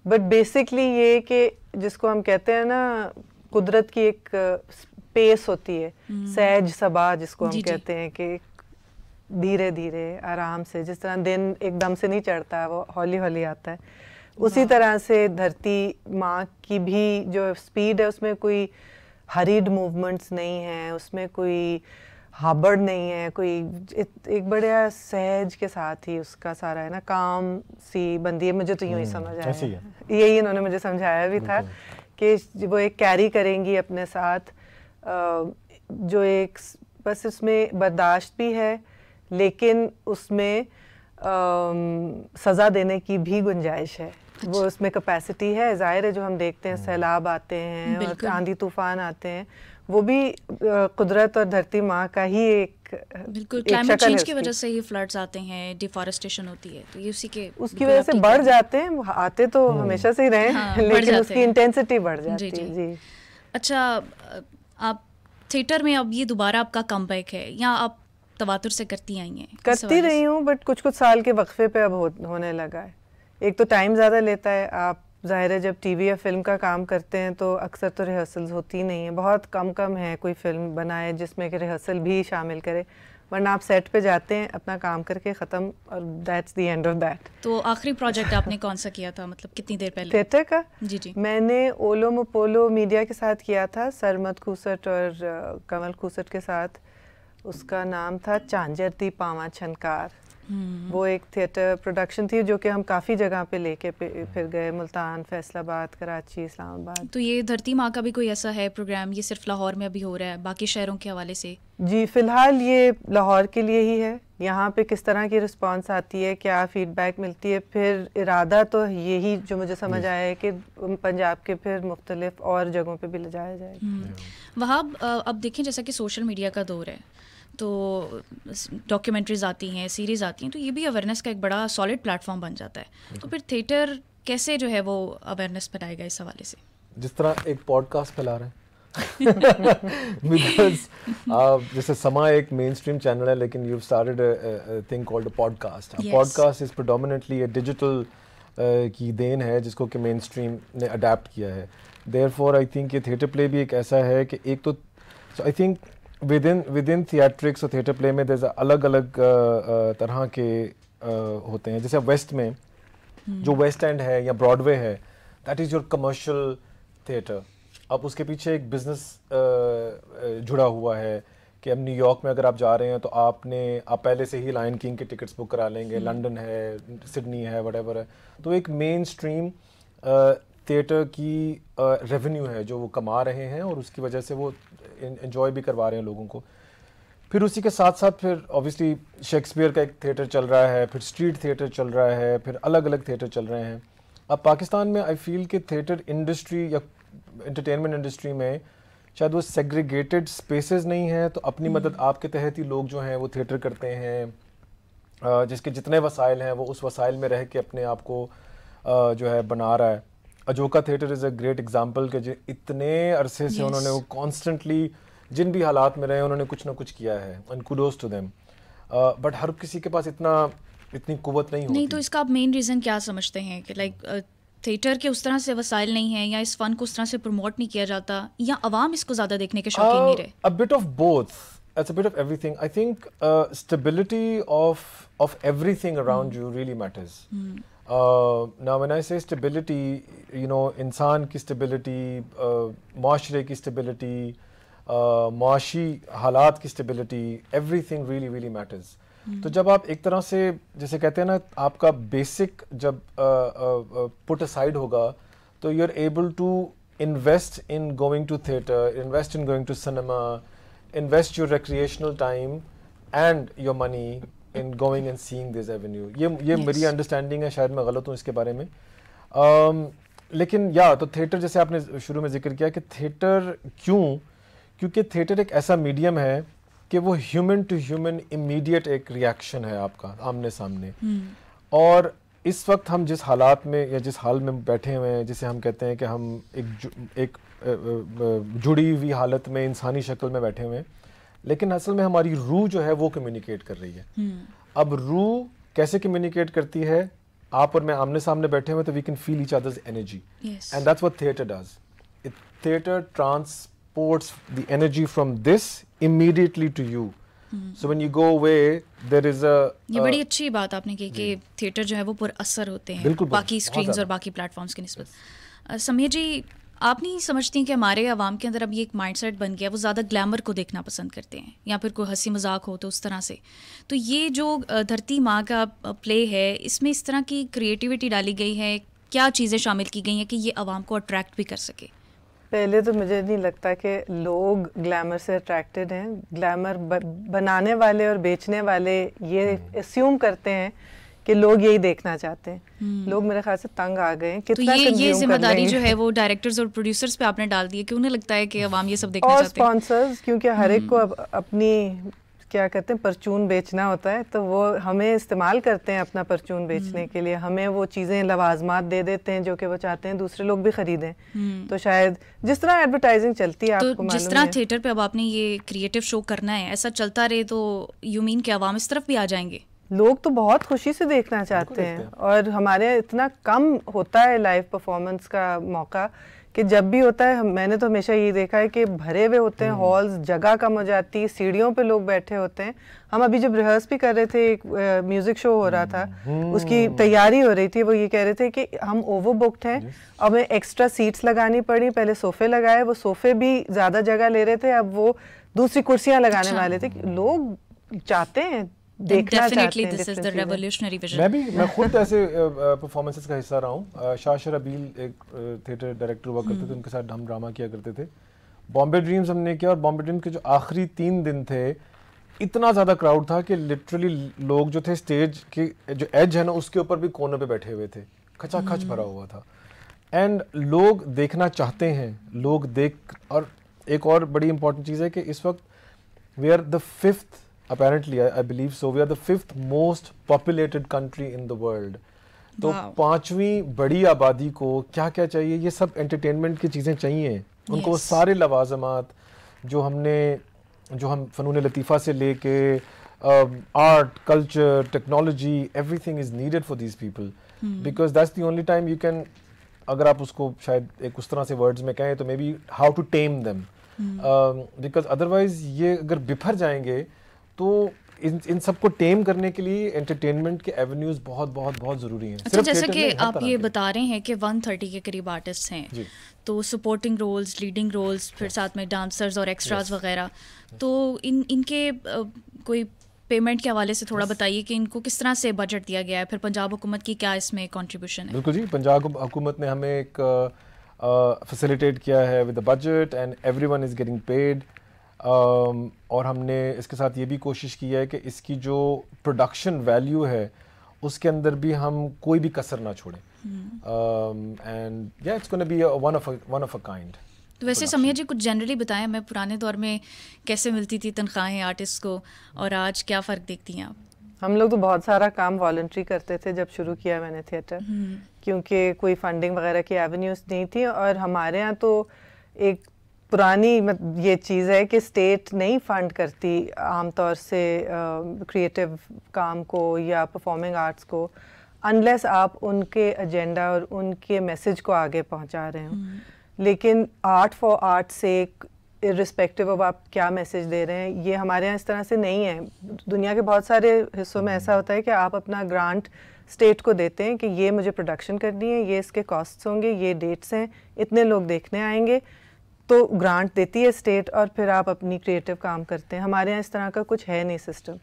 बट बेसिकली ये कि जिसको हम कहते हैं ना कुदरत की एक पेस होती है, सहज सबा जिसको हम कहते हैं कि धीरे धीरे आराम से, जिस तरह दिन एकदम से नहीं चढ़ता, वो हौली हौली आता है. उसी तरह से धरती माँ की भी जो स्पीड है उसमें कोई हरीड मूवमेंट्स नहीं है, उसमें कोई हाबड़ नहीं है, कोई एक बड़ा सहज के साथ ही उसका सारा है ना काम सी बंदी है. मुझे तो यूँ ही समझ आया, यही इन्होंने मुझे समझाया भी था कि वो एक कैरी करेंगी अपने साथ जो एक बस उसमें बर्दाश्त भी है लेकिन उसमें सज़ा देने की भी गुंजाइश है. वो उसमें कैपेसिटी है. ज़ाहिर है जो हम देखते हैं सैलाब आते हैं और आंधी तूफान आते हैं, वो भी कुदरत और धरती माँ का ही बिल्कुल क्लाइमेट चेंज की वजह से ही फ्लड्स आते हैं, डिफॉरेस्टेशन होती है, तो ये उसकी वजह से बढ़ जाते हैं। आते तो हमेशा से ही रहे, लेकिन उसकी इंटेंसिटी बढ़ जाती है। जी। अच्छा, आप थिएटर में अब ये दोबारा आपका कमबैक है या आप तवातुर से करती आई हैं? करती रही हूँ, बट कुछ साल के वक्फे पे अब होने लगा है। एक तो टाइम ज़्यादा लेता है, आप ज़ाहिर है जब टीवी या फिल्म का काम करते हैं तो अक्सर तो रिहर्सल्स होती नहीं है, बहुत कम है कोई फिल्म बनाए जिसमें कि रिहर्सल भी शामिल करे, वरना आप सेट पे जाते हैं अपना काम करके ख़त्म, और that's the end of that. तो आखिरी प्रोजेक्ट आपने कौन सा किया था, मतलब कितनी देर पहले? थिएटर का? जी। मैंने ओलो मोपोलो मीडिया के साथ किया था, सरमद खूसट और कमल खूसट के साथ। उसका नाम था चांजर दी पावा छनकार। वो एक थिएटर प्रोडक्शन थी जो कि हम काफ़ी जगह पे लेके फिर गए, मुल्तान, फैसलाबाद, कराची, इस्लामाबाद। तो ये धरती माँ का भी कोई ऐसा है प्रोग्राम, ये सिर्फ लाहौर में अभी हो रहा है, बाकी शहरों के हवाले से? जी, फ़िलहाल ये लाहौर के लिए ही है। यहाँ पे किस तरह की रिस्पांस आती है, क्या फीडबैक मिलती है, फिर इरादा तो यही जो मुझे समझ आया है कि पंजाब के फिर मुख्तलिफ और जगहों पे भी ले जाया जाएगा। वहाँ अब देखें जैसा कि सोशल मीडिया का दौर है, तो डॉक्यूमेंट्रीज आती हैं, सीरीज़ आती हैं, तो ये भी अवेयरनेस का एक बड़ा सॉलिड प्लेटफॉर्म बन जाता है। तो फिर थिएटर कैसे जो है वो अवेयरनेस बनाएगा इस हवाले से? जिस तरह एक पॉडकास्ट फैला रहे हैं बिकॉज जैसे समा एक मेन स्ट्रीम चैनल है, लेकिन you started a thing called a podcast. Podcast is predominantly digital की देन है जिसको कि मेन स्ट्रीम ने अडेप्ट किया है। देयरफॉर आई थिंक ये थिएटर प्ले भी एक ऐसा है कि एक तो आई थिंक विदिन थिएट्रिक्स और थिएटर प्ले में देयर अलग अलग तरह के होते हैं। जैसे वेस्ट में जो वेस्ट एंड है या ब्रॉडवे है, that is your commercial theatre. अब उसके पीछे एक बिजनेस जुड़ा हुआ है कि अब न्यूयॉर्क में अगर आप जा रहे हैं तो आप पहले से ही लायन किंग के टिकट्स बुक करा लेंगे, लंदन है, सिडनी है, व्हाटएवर है। तो एक मेन स्ट्रीम थिएटर की रेवेन्यू है जो वो कमा रहे हैं और उसकी वजह से वो एंजॉय भी करवा रहे हैं लोगों को। फिर उसी के साथ साथ फिर ऑब्वियसली शेक्सपियर का एक थिएटर चल रहा है, फिर स्ट्रीट थिएटर चल रहा है, फिर अलग अलग थिएटर चल रहे हैं। अब पाकिस्तान में आई फील कि थिएटर इंडस्ट्री या एंटरटेनमेंट इंडस्ट्री में शायद वो सेग्रीगेटेड स्पेसेस नहीं है, तो अपनी मदद आपके तहत ही लोग जो हैं वो थिएटर करते हैं, जिसके जितने वसाइल हैं वो उस वसाइल में रह के अपने आप को जो है बना रहा है। Ajoka theatre is a great example कि इतने अरसे से उन्होंने वो कॉन्स्टेंटली जिन भी हालात में रहे उन्होंने कुछ ना कुछ किया है, and kudos to them. But हर किसी के पास इतनी कुव्वत नहीं होती। नहीं, तो इसका आप मेन रीज़न क्या समझते हैं कि लाइक थिएटर के उस तरह से वसाइल नहीं है, या इस फन को उस तरह से प्रमोट नहीं किया जाता, या अवाम इसको ज़्यादा देखने के शौकीन नहीं रहे? A bit of both. It's a bit of everything. I think stability of everything around you really matters. Now when I say stability, you know, इंसान की stability, माशरे की stability, माशी हालात की stability, everything really really matters. तो जब आप एक तरह से जैसे कहते हैं ना, आपका बेसिक जब पुट असाइड होगा तो you are able to invest in going to theatre, invest in going to cinema, invest your recreational time and your money in going and seeing this avenue. ये मेरी अंडरस्टैंडिंग है, शायद मैं गलत हूँ इसके बारे में। लेकिन या तो थिएटर, जैसे आपने शुरू में जिक्र किया कि थिएटर क्योंकि थिएटर एक ऐसा मीडियम है कि वो ह्यूमन टू ह्यूमन इमीडिएट एक रिएक्शन है आपका आमने सामने। और इस वक्त हम जिस हालात में या जिस हाल में बैठे हुए हैं, जिसे हम कहते हैं कि हम एक जुड़ी हुई हालत में इंसानी शक्ल में बैठे हुए हैं, लेकिन असल में हमारी रूह जो है वो कम्युनिकेट कर रही है। अब रूह कैसे कम्युनिकेट करती है? आप और मैं आमने सामने बैठे हुए तो we can feel each other's energy, and that's what theatre does. Theatre transports the energy from this immediately to you. So when you go away there is a ये बड़ी अच्छी बात आपने की कि थिएटर जो है वो पुरअसर होते हैं बाकी स्क्रीन्स और बाकी प्लेटफॉर्म्स की निस्बत। समीर जी, आप नहीं समझती कि हमारे आवाम के अंदर अब ये एक माइंडसेट बन गया, वो ज़्यादा ग्लैमर को देखना पसंद करते हैं, या फिर कोई हंसी मजाक हो तो उस तरह से? तो ये जो धरती माँ का प्ले है, इसमें इस तरह की क्रिएटिविटी डाली गई है, क्या चीज़ें शामिल की गई हैं कि ये आवाम को अट्रैक्ट भी कर सके? पहले तो मुझे नहीं लगता कि लोग ग्लैमर से अट्रैक्टेड हैं। ग्लैमर बनाने वाले और बेचने वाले ये अस्यूम करते हैं कि लोग यही देखना चाहते हैं। लोग मेरे ख्याल से तंग आ गए हैं, कितना तो ये जिम्मेदारी जो है है वो डायरेक्टर्स और प्रोड्यूसर्स पे आपने डाल दी है कि उन्हें लगता है कि अवाम ये सब देखना और चाहते हैं, स्पॉन्सर्स, क्योंकि हर एक को अपनी क्या कहते हैं परचून बेचना होता है, तो वो हमें इस्तेमाल करते हैं अपना परचून बेचने के लिए। हमें वो चीज़ें लवाजमात दे देते हैं जो कि वो चाहते हैं दूसरे लोग भी खरीदें। तो शायद जिस तरह एडवर्टाइजिंग चलती है, आपको तो जिस तरह थिएटर पे अब आपने ये क्रिएटिव शो करना है, ऐसा चलता रहे तो यू मीन कि अवाम इस तरफ भी आ जाएंगे? लोग तो बहुत खुशी से देखना चाहते हैं, और हमारे यहाँ इतना कम होता है लाइव परफॉर्मेंस का मौका कि जब भी होता है, मैंने तो हमेशा ये देखा है कि भरे हुए होते हैं हॉल्स, जगह कम हो जाती है, सीढ़ियों पे लोग बैठे होते हैं। हम अभी जब रिहर्स भी कर रहे थे, एक म्यूजिक शो हो रहा था, उसकी तैयारी हो रही थी, वो ये कह रहे थे कि हम ओवर बुक्ड हैं, अब हमें एक्स्ट्रा सीट्स लगानी पड़ी। पहले सोफे लगाए, वो सोफे भी ज़्यादा जगह ले रहे थे, अब वो दूसरी कुर्सियाँ लगाने वाले थे। लोग चाहते हैं, देखना चाहते हैं। This is the revolutionary vision. मैं खुद ऐसे परफॉर्मेंसेस का हिस्सा रहा हूँ। शाह रबील एक थिएटर डायरेक्टर हुआ करते थे, उनके साथ हम ड्रामा किया करते थे। बॉम्बे ड्रीम्स हमने किया, और बॉम्बे ड्रीम्स के जो आखिरी 3 दिन थे, इतना ज़्यादा क्राउड था कि लिटरली लोग जो थे स्टेज के जो एज है ना उसके ऊपर भी कोने पे बैठे हुए थे, खचाखच भरा हुआ था। एंड लोग देखना चाहते हैं, लोग देख। और एक और बड़ी इंपॉर्टेंट चीज़ है कि इस वक्त we are the 5th apparently I believe so, we are the 5th most populated country in the world. तो 5वीं बड़ी आबादी को क्या क्या चाहिए, ये सब एंटरटेनमेंट की चीज़ें चाहिए उनको। सारे लवाजमात जो हम फ़नून लतीफ़ा से लेके art, culture, technology, everything is needed for these people, because that's the only time you can, अगर आप उसको शायद एक उस तरह से वर्ड्स में कहें तो maybe how to tame them, because otherwise ये अगर बिफर जाएंगे तो इन सबको टेम करने के लिए एंटरटेनमेंट के एवेन्यूज बहुत बहुत बहुत ज़रूरी हैं। अच्छा, जैसे कि आप ये बता रहे हैं कि 130 के करीब आर्टिस्ट हैं, तो सपोर्टिंग रोल्स, लीडिंग रोल्स, फिर साथ में डांसर्स और एक्स्ट्राज वगैरह, तो इनके कोई पेमेंट के हवाले से थोड़ा बताइए कि इनको किस तरह से बजट दिया गया है, फिर पंजाब हुकूमत की क्या इसमें कंट्रीब्यूशन है? बिल्कुल जी, पंजाब हुकूमत ने हमें एक फैसिलिटेट किया है with the budget, and everyone is getting paid. और हमने इसके साथ ये भी कोशिश की है कि इसकी जो प्रोडक्शन वैल्यू है उसके अंदर भी हम कोई भी कसर ना छोड़ें, एंड या it's gonna be one of a kind. तो वैसे समिया जी कुछ जनरली बताएं, मैं पुराने दौर में कैसे मिलती थी तनख्वाहें आर्टिस्ट को, और आज क्या फ़र्क देखती हैं आप? हम लोग तो बहुत सारा काम वॉलंटरी करते थे जब शुरू किया मैंने थिएटर, क्योंकि कोई फंडिंग वगैरह की एवेन्यूज़ नहीं थी। और हमारे यहाँ तो एक पुरानी ये चीज़ है कि स्टेट नहीं फंड करती आमतौर से क्रिएटिव काम को या परफॉर्मिंग आर्ट्स को, अनलेस आप उनके एजेंडा और उनके मैसेज को आगे पहुंचा रहे हो। लेकिन आर्ट फॉर आर्ट से इर्रिस्पेक्टिव ऑफ आप क्या मैसेज दे रहे हैं, ये हमारे यहाँ इस तरह से नहीं है। दुनिया के बहुत सारे हिस्सों में ऐसा होता है कि आप अपना ग्रांट स्टेट को देते हैं कि ये मुझे प्रोडक्शन करनी है, ये इसके कॉस्ट्स होंगे, ये डेट्स हैं, इतने लोग देखने आएंगे, तो ग्रांट देती है स्टेट, और फिर आप अपनी क्रिएटिव काम करते हैं। हमारे यहाँ इस तरह का कुछ है नहीं सिस्टम।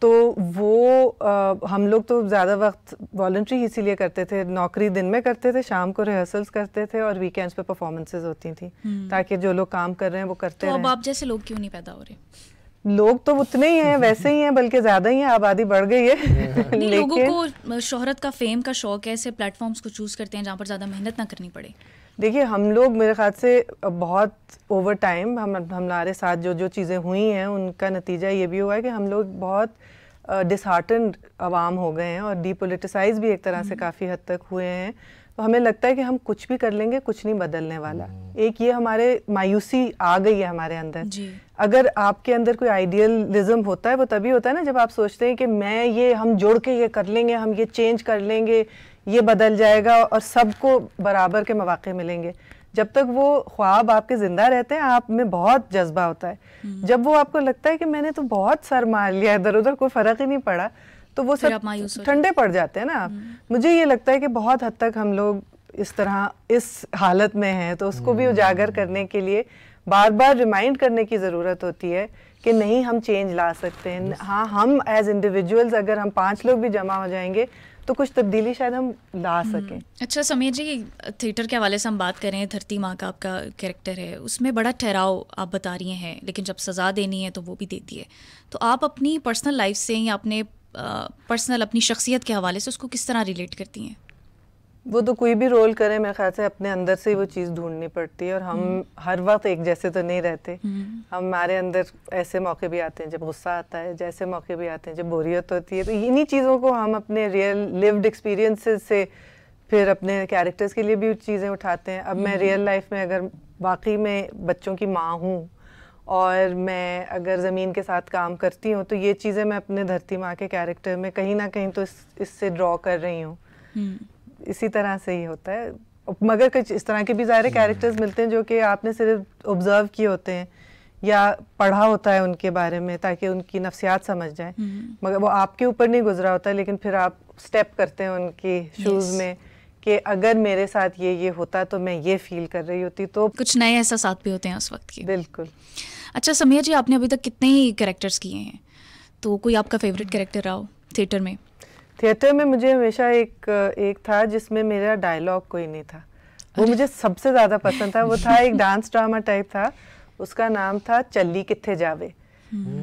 तो वो हम लोग तो ज़्यादा वक्त वॉलंटरी इसीलिए करते थे, नौकरी दिन में करते थे, शाम को रिहर्सल्स करते थे, और वीकेंड्स पे परफॉर्मेंसेस होती थी, ताकि जो लोग काम कर रहे हैं वो करते रहें। तो अब आप जैसे लोग क्यों नहीं पैदा हो रहे? लोग तो उतने ही हैं, वैसे ही हैं, बल्कि ज़्यादा ही हैं, आबादी बढ़ गई है। लोगों को शोहरत का, फेम का शौक है, ऐसे प्लेटफॉर्म्स को चूज़ करते हैं जहाँ पर ज़्यादा मेहनत ना करनी पड़े। देखिए, हम लोग मेरे ख्याल से बहुत ओवर टाइम हमारे साथ जो चीज़ें हुई हैं उनका नतीजा ये भी हुआ है कि हम लोग बहुत डिसहार्टन्ड आवाम हो गए हैं, और डीपोलिटिसाइज भी एक तरह से काफ़ी हद तक हुए हैं। तो हमें लगता है कि हम कुछ भी कर लेंगे, कुछ नहीं बदलने वाला। एक ये हमारे मायूसी आ गई है हमारे अंदर जी। अगर आपके अंदर कोई आइडियलिज्म होता है, वो तभी होता है ना जब आप सोचते हैं कि हम जुड़ के ये कर लेंगे, हम ये चेंज कर लेंगे, ये बदल जाएगा और सबको बराबर के मौके मिलेंगे। जब तक वो ख्वाब आपके ज़िंदा रहते हैं, आप में बहुत जज्बा होता है। जब वो आपको लगता है कि मैंने तो बहुत सर मार लिया, इधर उधर कोई फ़र्क ही नहीं पड़ा, तो वो सब ठंडे पड़ जाते हैं ना आप। मुझे ये लगता है कि बहुत हद तक हम लोग इस तरह इस हालत में हैं, तो उसको भी उजागर करने के लिए बार बार रिमाइंड करने की ज़रूरत होती है कि नहीं, हम चेंज ला सकते हैं। हाँ, हम एज इंडिविजुअल्स अगर हम 5 लोग भी जमा हो जाएंगे तो कुछ तब्दीली शायद हम ला सकें। अच्छा समीर जी, थिएटर के हवाले से हम बात करें, धरती माँ का आपका कैरेक्टर है, उसमें बड़ा ठहराव आप बता रही हैं, लेकिन जब सज़ा देनी है तो वो भी देती है। तो आप अपनी पर्सनल लाइफ से या अपने पर्सनल अपनी शख्सियत के हवाले से उसको किस तरह रिलेट करती हैं? वो तो कोई भी रोल करे मेरे ख्याल से अपने अंदर से ही वो चीज़ ढूंढनी पड़ती है, और हम हर वक्त एक जैसे तो नहीं रहते। हमारे अंदर ऐसे मौके भी आते हैं जब गुस्सा आता है, जैसे मौके भी आते हैं जब बोरियत होती है। तो इन्हीं चीज़ों को हम अपने रियल लिव्ड एक्सपीरियंसेस से फिर अपने कैरेक्टर्स के लिए भी चीज़ें उठाते हैं। अब मैं रियल लाइफ में अगर वाकई में बच्चों की माँ हूँ और मैं अगर ज़मीन के साथ काम करती हूँ, तो ये चीज़ें मैं अपने धरती माँ के कैरेक्टर में कहीं ना कहीं तो इससे ड्रॉ कर रही हूँ। इसी तरह से ही होता है। मगर कुछ इस तरह के भी ज़ाहिर कैरेक्टर्स मिलते हैं जो कि आपने सिर्फ ऑब्जर्व किए होते हैं या पढ़ा होता है उनके बारे में ताकि उनकी नफ्सियात समझ जाए, मगर वो आपके ऊपर नहीं गुजरा होता, लेकिन फिर आप स्टेप करते हैं उनकी शूज़ में कि अगर मेरे साथ ये होता तो मैं ये फील कर रही होती। तो कुछ नए एहसास भी होते हैं उस वक्त की। बिल्कुल। अच्छा समिया जी, आपने अभी तक कितने ही कैरेक्टर्स किए हैं, तो कोई आपका फेवरेट कैरेक्टर रहा हो थिएटर में? थिएटर में मुझे हमेशा एक था जिसमें मेरा डायलॉग कोई नहीं था, वो मुझे सबसे ज़्यादा पसंद था। वो था एक डांस ड्रामा टाइप था, उसका नाम था चली किथे जावे।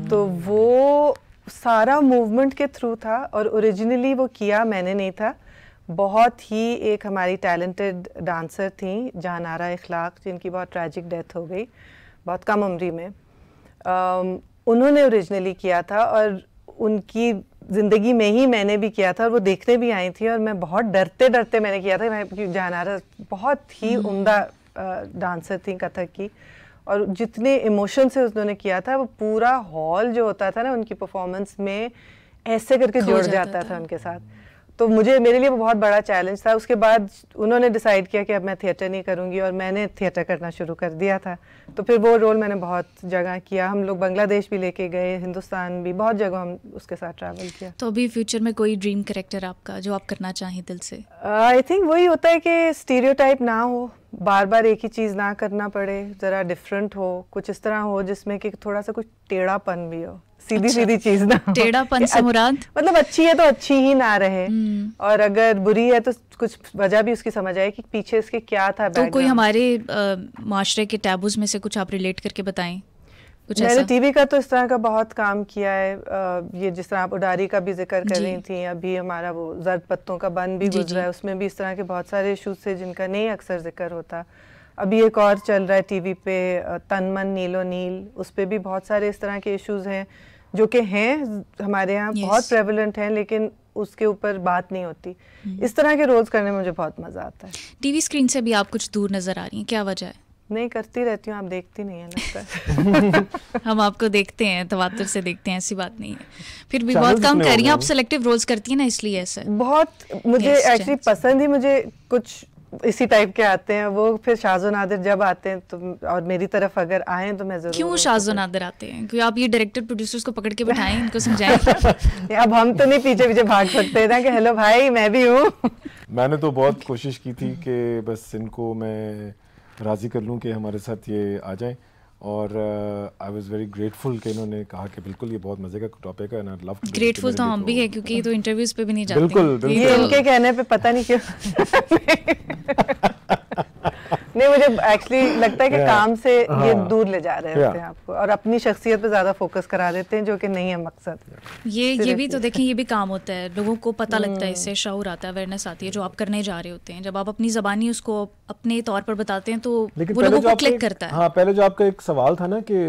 तो वो सारा मूवमेंट के थ्रू था और ओरिजिनली वो किया मैंने नहीं था। बहुत ही एक हमारी टैलेंटेड डांसर थी जहानारा इखलाक, जिनकी बहुत ट्रैजिक डेथ हो गई बहुत कम उम्री में। उन्होंने ओरिजिनली किया था और उनकी ज़िंदगी में ही मैंने भी किया था और वो देखने भी आई थी, और मैं बहुत डरते डरते मैंने किया था। मैं जहानारा बहुत ही उम्दा डांसर थी कथक की, और जितने इमोशन से उन्होंने किया था वो पूरा हॉल जो होता था ना उनकी परफॉर्मेंस में ऐसे करके जुड़ जाता था उनके साथ। तो मेरे लिए वो बहुत बड़ा चैलेंज था। उसके बाद उन्होंने डिसाइड किया कि अब मैं थिएटर नहीं करूँगी और मैंने थिएटर करना शुरू कर दिया था। तो फिर वो रोल मैंने बहुत जगह किया, हम लोग बांग्लादेश भी लेके गए, हिंदुस्तान भी, बहुत जगह हम उसके साथ ट्रैवल किया। तो अभी फ्यूचर में कोई ड्रीम कैरेक्टर आपका जो आप करना चाहें दिल से? आई थिंक वही होता है कि स्टीरियोटाइप ना हो, बार बार एक ही चीज़ ना करना पड़े, ज़रा डिफरेंट हो, कुछ इस तरह हो जिसमें कि थोड़ा सा कुछ टेढ़ापन भी हो, सीधी सीधी चीज ना हो। टेढ़ापन से मुराद मतलब अच्छी है तो अच्छी ही ना रहे, और अगर बुरी है तो कुछ वजह भी उसकी समझ आए कि पीछे इसके क्या था। तो कोई हमारे माशरे के टैबूज में से कुछ आप रिलेट करके बताएं कुछ मैंने ऐसा? टीवी का तो इस तरह का बहुत काम किया है। ये जिस तरह आप उडारी का भी जिक्र कर रही थी, अभी हमारा वो जर्द पत्तों का बन भी गुजरा है, उसमें भी इस तरह के बहुत सारे इशूज थे जिनका नहीं अक्सर जिक्र होता। अभी एक और चल रहा है टीवी पे तन मन नीलो नील, उस पे भी बहुत सारे इस तरह के इश्यूज हैं जो कि हैं हमारे यहाँ बहुत प्रेवलेंट हैं, लेकिन उसके ऊपर बात नहीं होती। इस तरह के रोल्स करने में मुझे बहुत मज़ा आता है। टीवी स्क्रीन से भी आप कुछ दूर नज़र आ रही हैं, क्या वजह है? नहीं, करती रहती हूँ, आप देखती नहीं है लगता है। हम आपको देखते हैं, तवातुर से देखते हैं, ऐसी बात नहीं है। फिर भी बहुत कम कर रही हैं आप, सेलेक्टिव रोल्स करती हैं ना, इसलिए ऐसा बहुत मुझे एक्चुअली पसंद ही मुझे कुछ इसी टाइप के आते हैं। वो फिर शाज़ो नादिर जब आते हैं तो, और मेरी तरफ अगर आए तो मैं जरूर। क्यों शाज़ो नादिर आते हैं? क्योंकि आप ये डायरेक्टर प्रोड्यूसर्स को पकड़ के बिठाएं, इनको समझाएं। अब हम तो नहीं पीछे पीछे भाग सकते ना कि हेलो भाई मैं भी हूँ। मैंने तो बहुत कोशिश की थी कि बस इनको मैं राज़ी कर लूँ कि हमारे साथ ये आ जाएं, और आई वाज वेरी ग्रेटफुल कि इन्होंने कहा कि बिल्कुल ये बहुत मज़े का टॉपिक है, एंड आई लव। ग्रेटफुल तो हम भी है क्योंकि ये तो इंटरव्यूज पे भी नहीं जाते। बिल्कुल ये इनके कहने पे पता नहीं क्यों। नहीं, मुझे एक्चुअली लगता है कि काम से ये दूर ले जा रहे होते हैं आपको, और अपनी शख्सियत पे ज़्यादा फोकस करा देते हैं, जो कि नहीं है मकसद। ये भी तो देखें, ये भी काम होता है, लोगों को पता लगता है, इससे शऊर आता है, अवेयरनेस आती है जो आप करने जा रहे होते हैं। जब आप अपनी ज़बानी उसको अपने तौर पर बताते हैं तो वो लोगों को क्लिक करता है। हाँ, पहले जो आपका एक सवाल था ना कि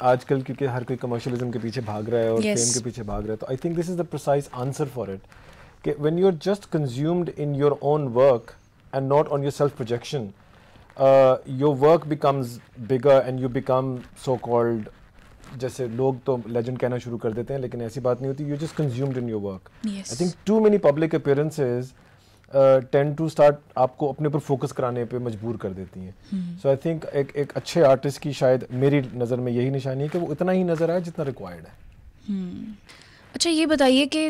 आजकल क्योंकि हर कोई कमर्शियलिज्म के पीछे भाग रहा है और फेम के पीछे भाग रहा है, तो I think this is the precise answer for it कि when you are just consumed in your own work and not on your self projection, your work becomes bigger and you become so called, जैसे लोग तो legend कहना शुरू कर देते हैं, लेकिन ऐसी बात नहीं होती। You're just consumed in your work. Yes. I think too many public appearances tend to start आपको अपने ऊपर फोकस कराने पे मजबूर कर देती हैं। So I think एक अच्छे आर्टिस्ट की शायद मेरी नज़र में यही निशानी है कि वो इतना ही नज़र आए जितना रिक्वायर्ड है। अच्छा, ये बताइए कि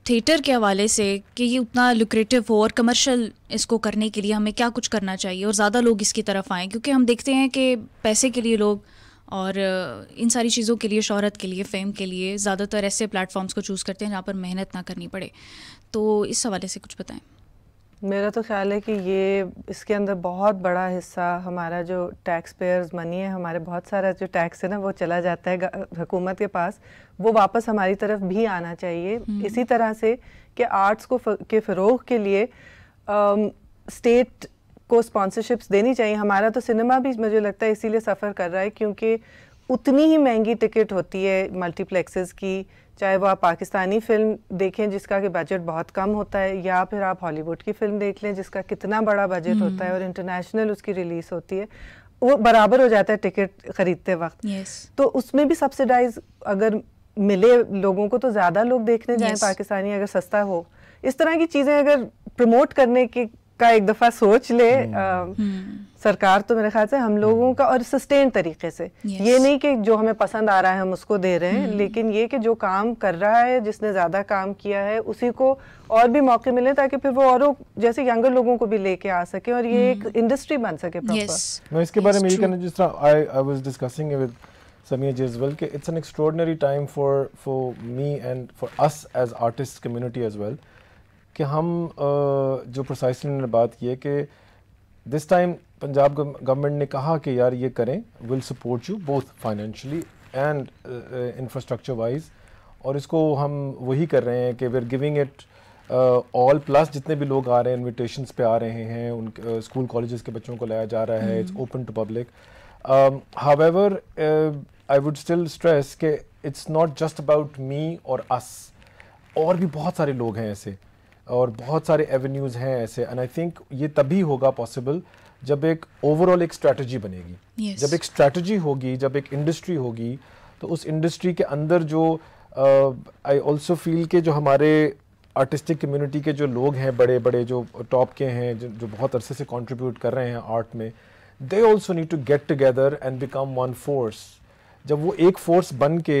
थिएटर के हवाले से कि ये उतना लुक्रेटिव हो और कमर्शियल इसको करने के लिए हमें क्या कुछ करना चाहिए और ज़्यादा लोग इसकी तरफ आएँ? क्योंकि हम देखते हैं कि पैसे के लिए लोग और इन सारी चीज़ों के लिए, शोहरत के लिए, फेम के लिए ज़्यादातर ऐसे प्लेटफॉर्म्स को चूज़ करते हैं जहाँ पर मेहनत ना करनी पड़े। तो इस हवाले से कुछ बताएं। मेरा तो ख्याल है कि ये इसके अंदर बहुत बड़ा हिस्सा हमारा जो टैक्स पेयर्स मनी है, हमारे बहुत सारा जो टैक्स है ना वो चला जाता है हुकूमत के पास, वो वापस हमारी तरफ भी आना चाहिए। इसी तरह से कि आर्ट्स को के फ़रोग़ के लिए स्टेट को स्पॉन्सरशिप्स देनी चाहिए। हमारा तो सिनेमा भी मुझे लगता है इसीलिए सफ़र कर रहा है क्योंकि उतनी ही महंगी टिकट होती है मल्टीप्लेक्सेस की, चाहे वो आप पाकिस्तानी फ़िल्म देखें जिसका कि बजट बहुत कम होता है, या फिर आप हॉलीवुड की फ़िल्म देख लें जिसका कितना बड़ा बजट होता है और इंटरनेशनल उसकी रिलीज़ होती है, वो बराबर हो जाता है टिकट ख़रीदते वक्त। yes. तो उसमें भी सब्सिडाइज अगर मिले लोगों को तो ज़्यादा लोग देखने जाएं पाकिस्तानी, अगर सस्ता हो। इस तरह की चीज़ें अगर प्रमोट करने की का एक दफ़ा सोच ले सरकार, तो मेरे ख्याल से हम लोगों का, और सस्टेन तरीके से, ये नहीं कि जो हमें पसंद आ रहा है हम उसको दे रहे हैं, लेकिन ये कि जो काम कर रहा है, जिसने ज़्यादा काम किया है, उसी को और भी मौके मिले ताकि फिर वो औरों जैसे यंगर लोगों को भी लेके आ सके और ये एक इंडस्ट्री बन सके प्रॉपर। मैं इसके बारे में ये कहना, जिस तरह I was discussing with Samia as well, कि it's an extraordinary time for me and for us as artist community as well, कि हम जो प्रोसाइसली ने बात की है कि दिस टाइम पंजाब गवर्नमेंट ने कहा कि यार ये करें, will support you both financially and infrastructure wise, और इसको हम वही कर रहे हैं कि we are giving it all, plus जितने भी लोग आ रहे हैं इन्विटेशंस पे आ रहे हैं, उन स्कूल कॉलेजेस के बच्चों को लाया जा रहा है, it's open to public. However I would still stress कि it's not just about me और अस, और भी बहुत सारे लोग हैं ऐसे, और बहुत सारे एवेन्यूज़ हैं ऐसे, एंड आई थिंक ये तभी होगा पॉसिबल जब एक ओवरऑल एक स्ट्रैटेजी बनेगी। जब एक स्ट्रैटेजी होगी, जब एक इंडस्ट्री होगी, तो उस इंडस्ट्री के अंदर जो आई ऑल्सो फील के जो हमारे आर्टिस्टिक कम्युनिटी के जो लोग हैं, बड़े बड़े जो टॉप के हैं, जो बहुत अरसे से कंट्रीब्यूट कर रहे हैं आर्ट में, they also need to get together and become one force. जब वो एक फोर्स बन के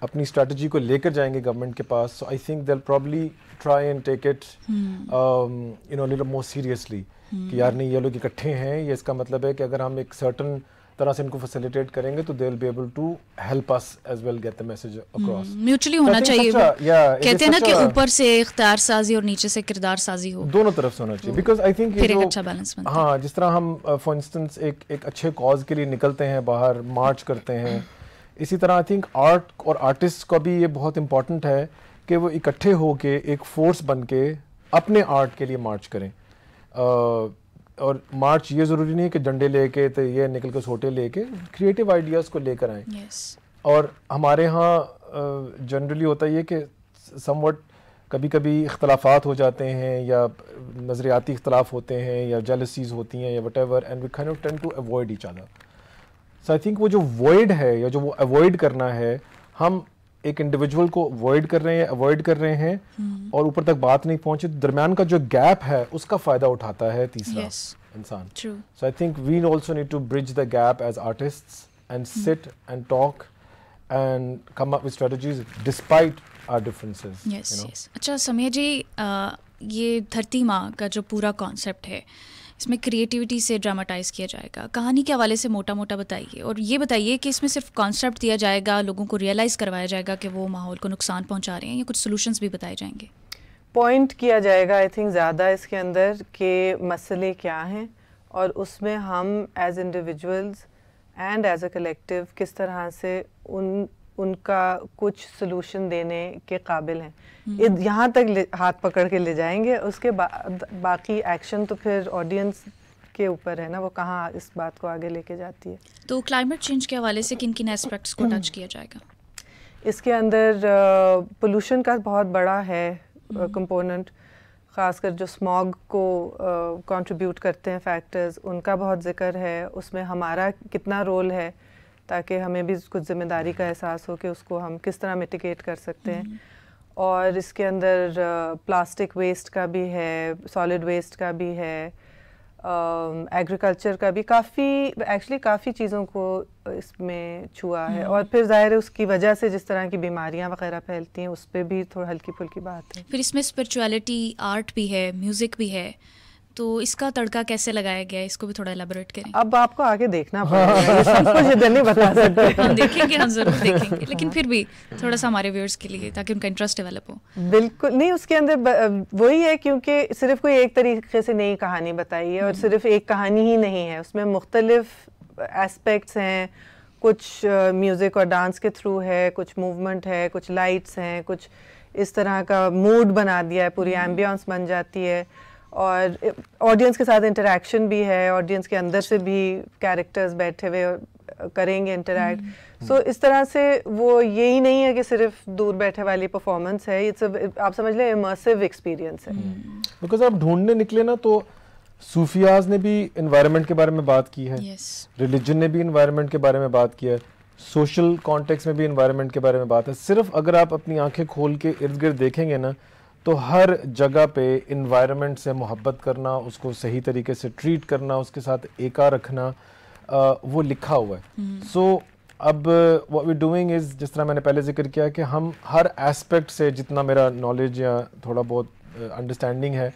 अपनी स्ट्रैटेजी को लेकर जाएंगे गवर्नमेंट के पास, so I think they will probably try and take it you know little more seriously, कि यार नहीं, ये लोग इकट्ठे हैं, ये इसका मतलब है कि अगर हम एक सर्टन तरह से इनको फैसिलिटेट करेंगे तो they will be able to help us as well get the message across. Mutually होना चाहिए, कहते हैं ना कि ऊपर से इख्तियार साजी और नीचे से किरदार साजी हो, दोनों तरफ से होना चाहिए, बिकॉज आई थिंक फिर एक अच्छा बैलेंस बनता है। हाँ, जिस तरह हम फॉर इंस्टेंस एक अच्छे कॉज के लिए निकलते हैं बाहर, मार्च करते हैं, इसी तरह आई थिंक आर्ट और आर्टिस्ट का भी ये बहुत इंपॉर्टेंट है कि वो इकट्ठे होके एक फोर्स बन के अपने आर्ट के लिए मार्च करें। और मार्च ये ज़रूरी नहीं है कि डंडे लेके, तो ये निकल के सोटे लेके, क्रिएटिव आइडियाज़ को लेकर आएँ। और हमारे यहाँ जनरली होता है कि समवट कभी कभी इख्तलाफात हो जाते हैं, या नज़रियाती इख्तलाफ होते हैं, या जेलसीज होती हैं, या whatever, and we kind of tend to avoid each other. So I think वो जो वॉइड है, या जो वो अवॉइड करना है, हम एक इंडिविजुअल को अवॉइड कर रहे हैं और ऊपर तक बात नहीं पहुंचे, दरमियान का जो गैप है उसका फ़ायदा उठाता है तीसरा इंसान। So I think we also need to bridge the gap as artists and sit and talk and come up with strategies despite our differences. अच्छा समिया जी, ये धरती माँ का जो पूरा कॉन्सेप्ट है, इसमें क्रिएटिविटी से ड्रामाटाइज किया जाएगा, कहानी के हवाले से मोटा मोटा बताइए, और ये बताइए कि इसमें सिर्फ कॉन्सेप्ट दिया जाएगा, लोगों को रियलाइज़ करवाया जाएगा कि वो माहौल को नुकसान पहुंचा रहे हैं, या कुछ सॉल्यूशंस भी बताए जाएंगे? पॉइंट किया जाएगा आई थिंक ज़्यादा इसके अंदर के मसले क्या हैं, और उसमें हम as individuals and as a collective किस तरह से उनका कुछ सलूशन देने के काबिल हैं। यहाँ तक हाथ पकड़ के ले जाएंगे, उसके बाद बाकी एक्शन तो फिर ऑडियंस के ऊपर है ना, वो कहाँ इस बात को आगे लेके जाती है। तो क्लाइमेट चेंज के हवाले से किन किन एस्पेक्ट्स को टच किया जाएगा? इसके अंदर पोल्यूशन का बहुत बड़ा है कंपोनेंट, ख़ासकर जो स्मॉग को कंट्रीब्यूट करते हैं फैक्टर्स, उनका बहुत जिक्र है। उसमें हमारा कितना रोल है, ताकि हमें भी कुछ ज़िम्मेदारी का एहसास हो कि उसको हम किस तरह मिटिगेट कर सकते हैं। और इसके अंदर प्लास्टिक वेस्ट का भी है, सॉलिड वेस्ट का भी है, एग्रीकल्चर का भी, काफ़ी चीज़ों को इसमें छुआ है। और फिर ज़ाहिर है उसकी वजह से जिस तरह की बीमारियां वगैरह फैलती हैं, उस पर भी थोड़ा हल्की फुल्की बात है। फिर इसमें स्पिरिचुअलिटी, आर्ट भी है, म्यूज़िक भी है, तो इसका तड़का कैसे लगाया गया है, इसको भी थोड़ा एलाबोरेट करें। अब आपको आगे देखना पड़ेगा, ये सब कुछ इधर नहीं बता सकते। हम देखेंगे, हम जरूर देखेंगे, लेकिन फिर भी थोड़ा सा हमारे व्यूअर्स के लिए, ताकि उनका इंटरेस्ट डेवलप हो। बिल्कुल नहीं, उसके अंदर वही है, क्योंकि सिर्फ कोई एक तरीके से नई कहानी बताई है, और सिर्फ एक कहानी ही नहीं है, उसमें मुख्तलिफ एस्पेक्ट्स हैं। कुछ म्यूज़िक और डांस के थ्रू है, कुछ मूवमेंट है, कुछ लाइट्स हैं, कुछ इस तरह का मूड बना दिया है, पूरी एम्बियंस बन जाती है, और ऑडियंस के साथ इंटरेक्शन भी है, ऑडियंस के अंदर से भी कैरेक्टर्स बैठे हुए करेंगे इंटरेक्ट। सो इस तरह से वो यही नहीं है कि सिर्फ दूर बैठे वाली परफॉर्मेंस है, इट्स आप समझ लें इमर्सिव एक्सपीरियंस है। बिकॉज आप ढूंढने निकले ना, तो सूफियाज ने भी एनवायरनमेंट के बारे में बात की है, रिलीजन ने भी एनवायरनमेंट के बारे में बात किया है, सोशल कॉन्टेक्स्ट में भी एनवायरनमेंट के बारे में बात है। सिर्फ अगर आप अपनी आंखें खोल के इर्द गिर्द देखेंगे ना, तो हर जगह पे इन्वायरमेंट से मोहब्बत करना, उसको सही तरीके से ट्रीट करना, उसके साथ एका रखना, वो लिखा हुआ है। सो अब व्हाट वी डूइंग इज़, जिस तरह मैंने पहले जिक्र किया कि हम हर एस्पेक्ट से, जितना मेरा नॉलेज या थोड़ा बहुत अंडरस्टैंडिंग है,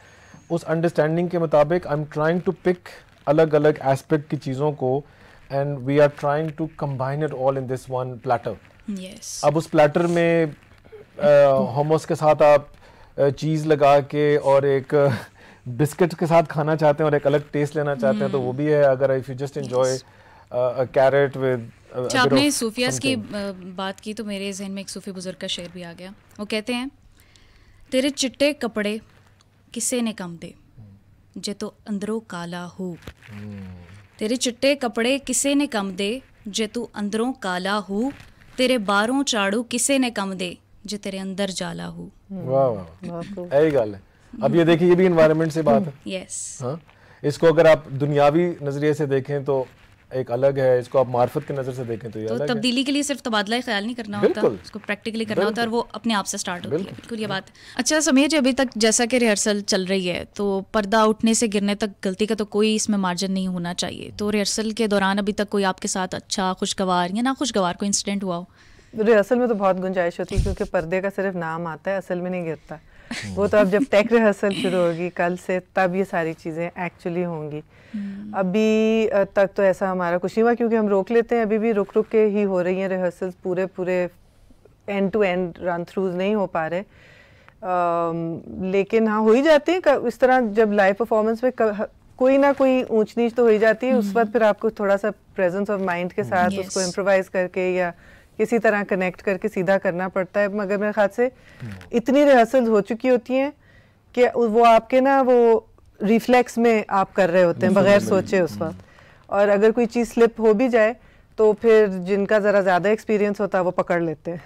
उस अंडरस्टैंडिंग के मुताबिक I am trying to pick अलग अलग एस्पेक्ट की चीज़ों को, and we are trying to combine it all in this one platter. अब उस प्लेटर में hummus के साथ आप चीज़ लगा के और एक बिस्किट के साथ खाना चाहते हैं और एक अलग टेस्ट लेना चाहते हैं, तो वो भी है। अगर if you just enjoy carrot with, आपने सूफियाज की बात की तो मेरे जहन में एक सूफी बुजुर्ग का शेर भी आ गया। वो कहते हैं, तेरे चिट्टे कपड़े किसे ने कम दे जे तो अंदरों काला हो, तेरे चिट्टे कपड़े किसे ने कम दे जे तू अंदरों काला हो, तेरे बारों चाड़ू किसे ने कम दे जे तेरे अंदर जाला हो। वाह वाह, यही गल है। अब ये देखिए, ये भी एनवायरनमेंट से बात है। यस, हाँ, इसको अगर आप दुनियावी नजरिए से देखें तो एक अलग है, इसको आप मार्फत के नजर से देखें तो ये अलग है। तब्दीली के लिए सिर्फ तबादला ख्याल नहीं करना होता, उसको प्रैक्टिकली करना होता है, और वो अपने आप से स्टार्ट होती है। बिल्कुल ये बात। अच्छा समीर जी, अभी तक जैसा कि रिहर्सल चल रही है, तो पर्दा उठने से गिरने तक गलती का तो कोई इसमें मार्जिन नहीं होना चाहिए। तो रिहर्सल के दौरान अभी तक कोई आपके साथ अच्छा, खुशगवार या ना खुशगवार कोई इंसिडेंट हुआ हो? रिहर्सल में तो बहुत गुंजाइश होती है, क्योंकि पर्दे का सिर्फ नाम आता है, असल में नहीं गिरता। वो तो अब जब टेक रिहर्सल शुरू होगी कल से, तब ये सारी चीज़ें एक्चुअली होंगी। अभी तक तो ऐसा हमारा कुछ नहीं हुआ, क्योंकि हम रोक लेते हैं, अभी भी रुक रुक के ही हो रही हैं रिहर्सल्स, पूरे end to end run throughs नहीं हो पा रहे। लेकिन हाँ, हो ही जाती है इस तरह, जब लाइव परफॉर्मेंस में कोई ना कोई ऊंच नीच तो हो ही जाती है। उस वक्त फिर आपको थोड़ा सा प्रेजेंस ऑफ माइंड के साथ उसको इम्प्रोवाइज करके या किसी तरह कनेक्ट करके सीधा करना पड़ता है। मगर मेरे ख्याल से इतनी रिहर्सल्स हो चुकी होती हैं कि वो आपके ना, वो रिफ्लेक्स में आप कर रहे होते हैं बगैर सोचे उस वक्त, और अगर कोई चीज़ स्लिप हो भी जाए तो फिर जिनका ज़रा ज़्यादा एक्सपीरियंस होता है वो पकड़ लेते हैं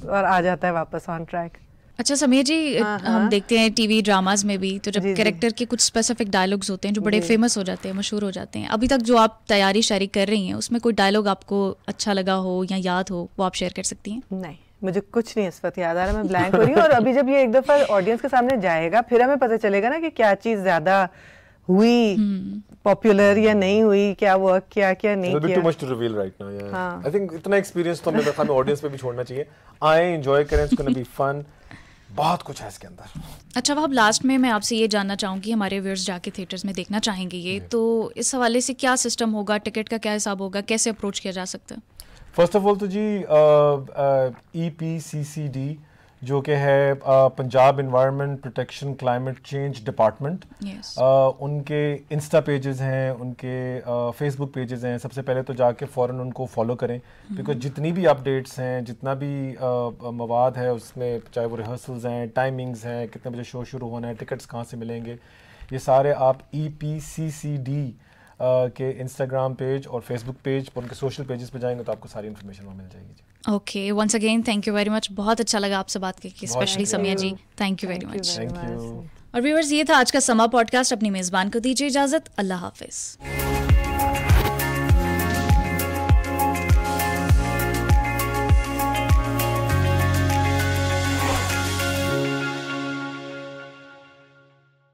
और आ जाता है वापस ऑन ट्रैक। अच्छा समीर जी, हम देखते हैं टीवी ड्रामाज में भी, तो जब कैरेक्टर के कुछ स्पेसिफिक डायलॉग्स होते हैं जो बड़े फेमस हो जाते हैं, मशहूर हो जाते हैं, अभी तक जो आप तैयारी शारी कर रही हैं उसमें कोई डायलॉग आपको अच्छा लगा हो या याद हो, वो आप शेयर कर सकती हैं? नहीं, मुझे कुछ नहीं इस वक्त याद आ रहा, मैं ब्लैंक हो रही हूँ। और अभी जब ये एक दफ़ा ऑडियंस के सामने जाएगा, फिर हमें पता चलेगा ना कि क्या चीज़ ज़्यादा हुई, पॉपुलर या नहीं हुई, क्या वर्क किया, क्या नहीं किया। Too much to reveal right now, yeah. I think इतना एक्सपीरियंस तो मेरे ख्याल में ऑडियंस पे भी छोड़ना चाहिए। आए, एंजॉय करें, it's gonna be fun। बहुत कुछ है इसके अंदर। अच्छा वहाँ लास्ट में मैं आपसे ये जानना चाहूँगी, हमारे व्यूअर्स जाके थिएटर्स में देखना चाहेंगे ये, तो इस हवाले से क्या सिस्टम होगा, टिकट का क्या हिसाब होगा, कैसे अप्रोच किया जा सकता है? फर्स्ट ऑफ ऑल तो जी EPCCD जो कि है Punjab environment protection climate change department, उनके इंस्टा पेजेस हैं, उनके फेसबुक पेजेस हैं। सबसे पहले तो जाके फ़ौरन उनको फॉलो करें, बिकॉज जितनी भी अपडेट्स हैं, जितना भी मवाद है उसमें, चाहे वो रिहर्सल्स हैं, टाइमिंग्स हैं, कितने बजे शो शुरू होना है, टिकट्स कहाँ से मिलेंगे, ये सारे आप EPCCD के इंस्टाग्राम पेज और फेसबुक पेज और उनके सोशल पेजेस पे जाएंगे तो आपको सारी इन्फॉर्मेशन वहाँ मिल जाएगी। Okay, once again thank you very much, बहुत अच्छा लगा आपसे बात करके, specially Samiya ji, thank you very much. Thank you. और व्यूअर्स, ये था आज का समा पॉडकास्ट। अपनी मेज़बान को दीजिए इजाज़त, अल्लाह हाफिज़।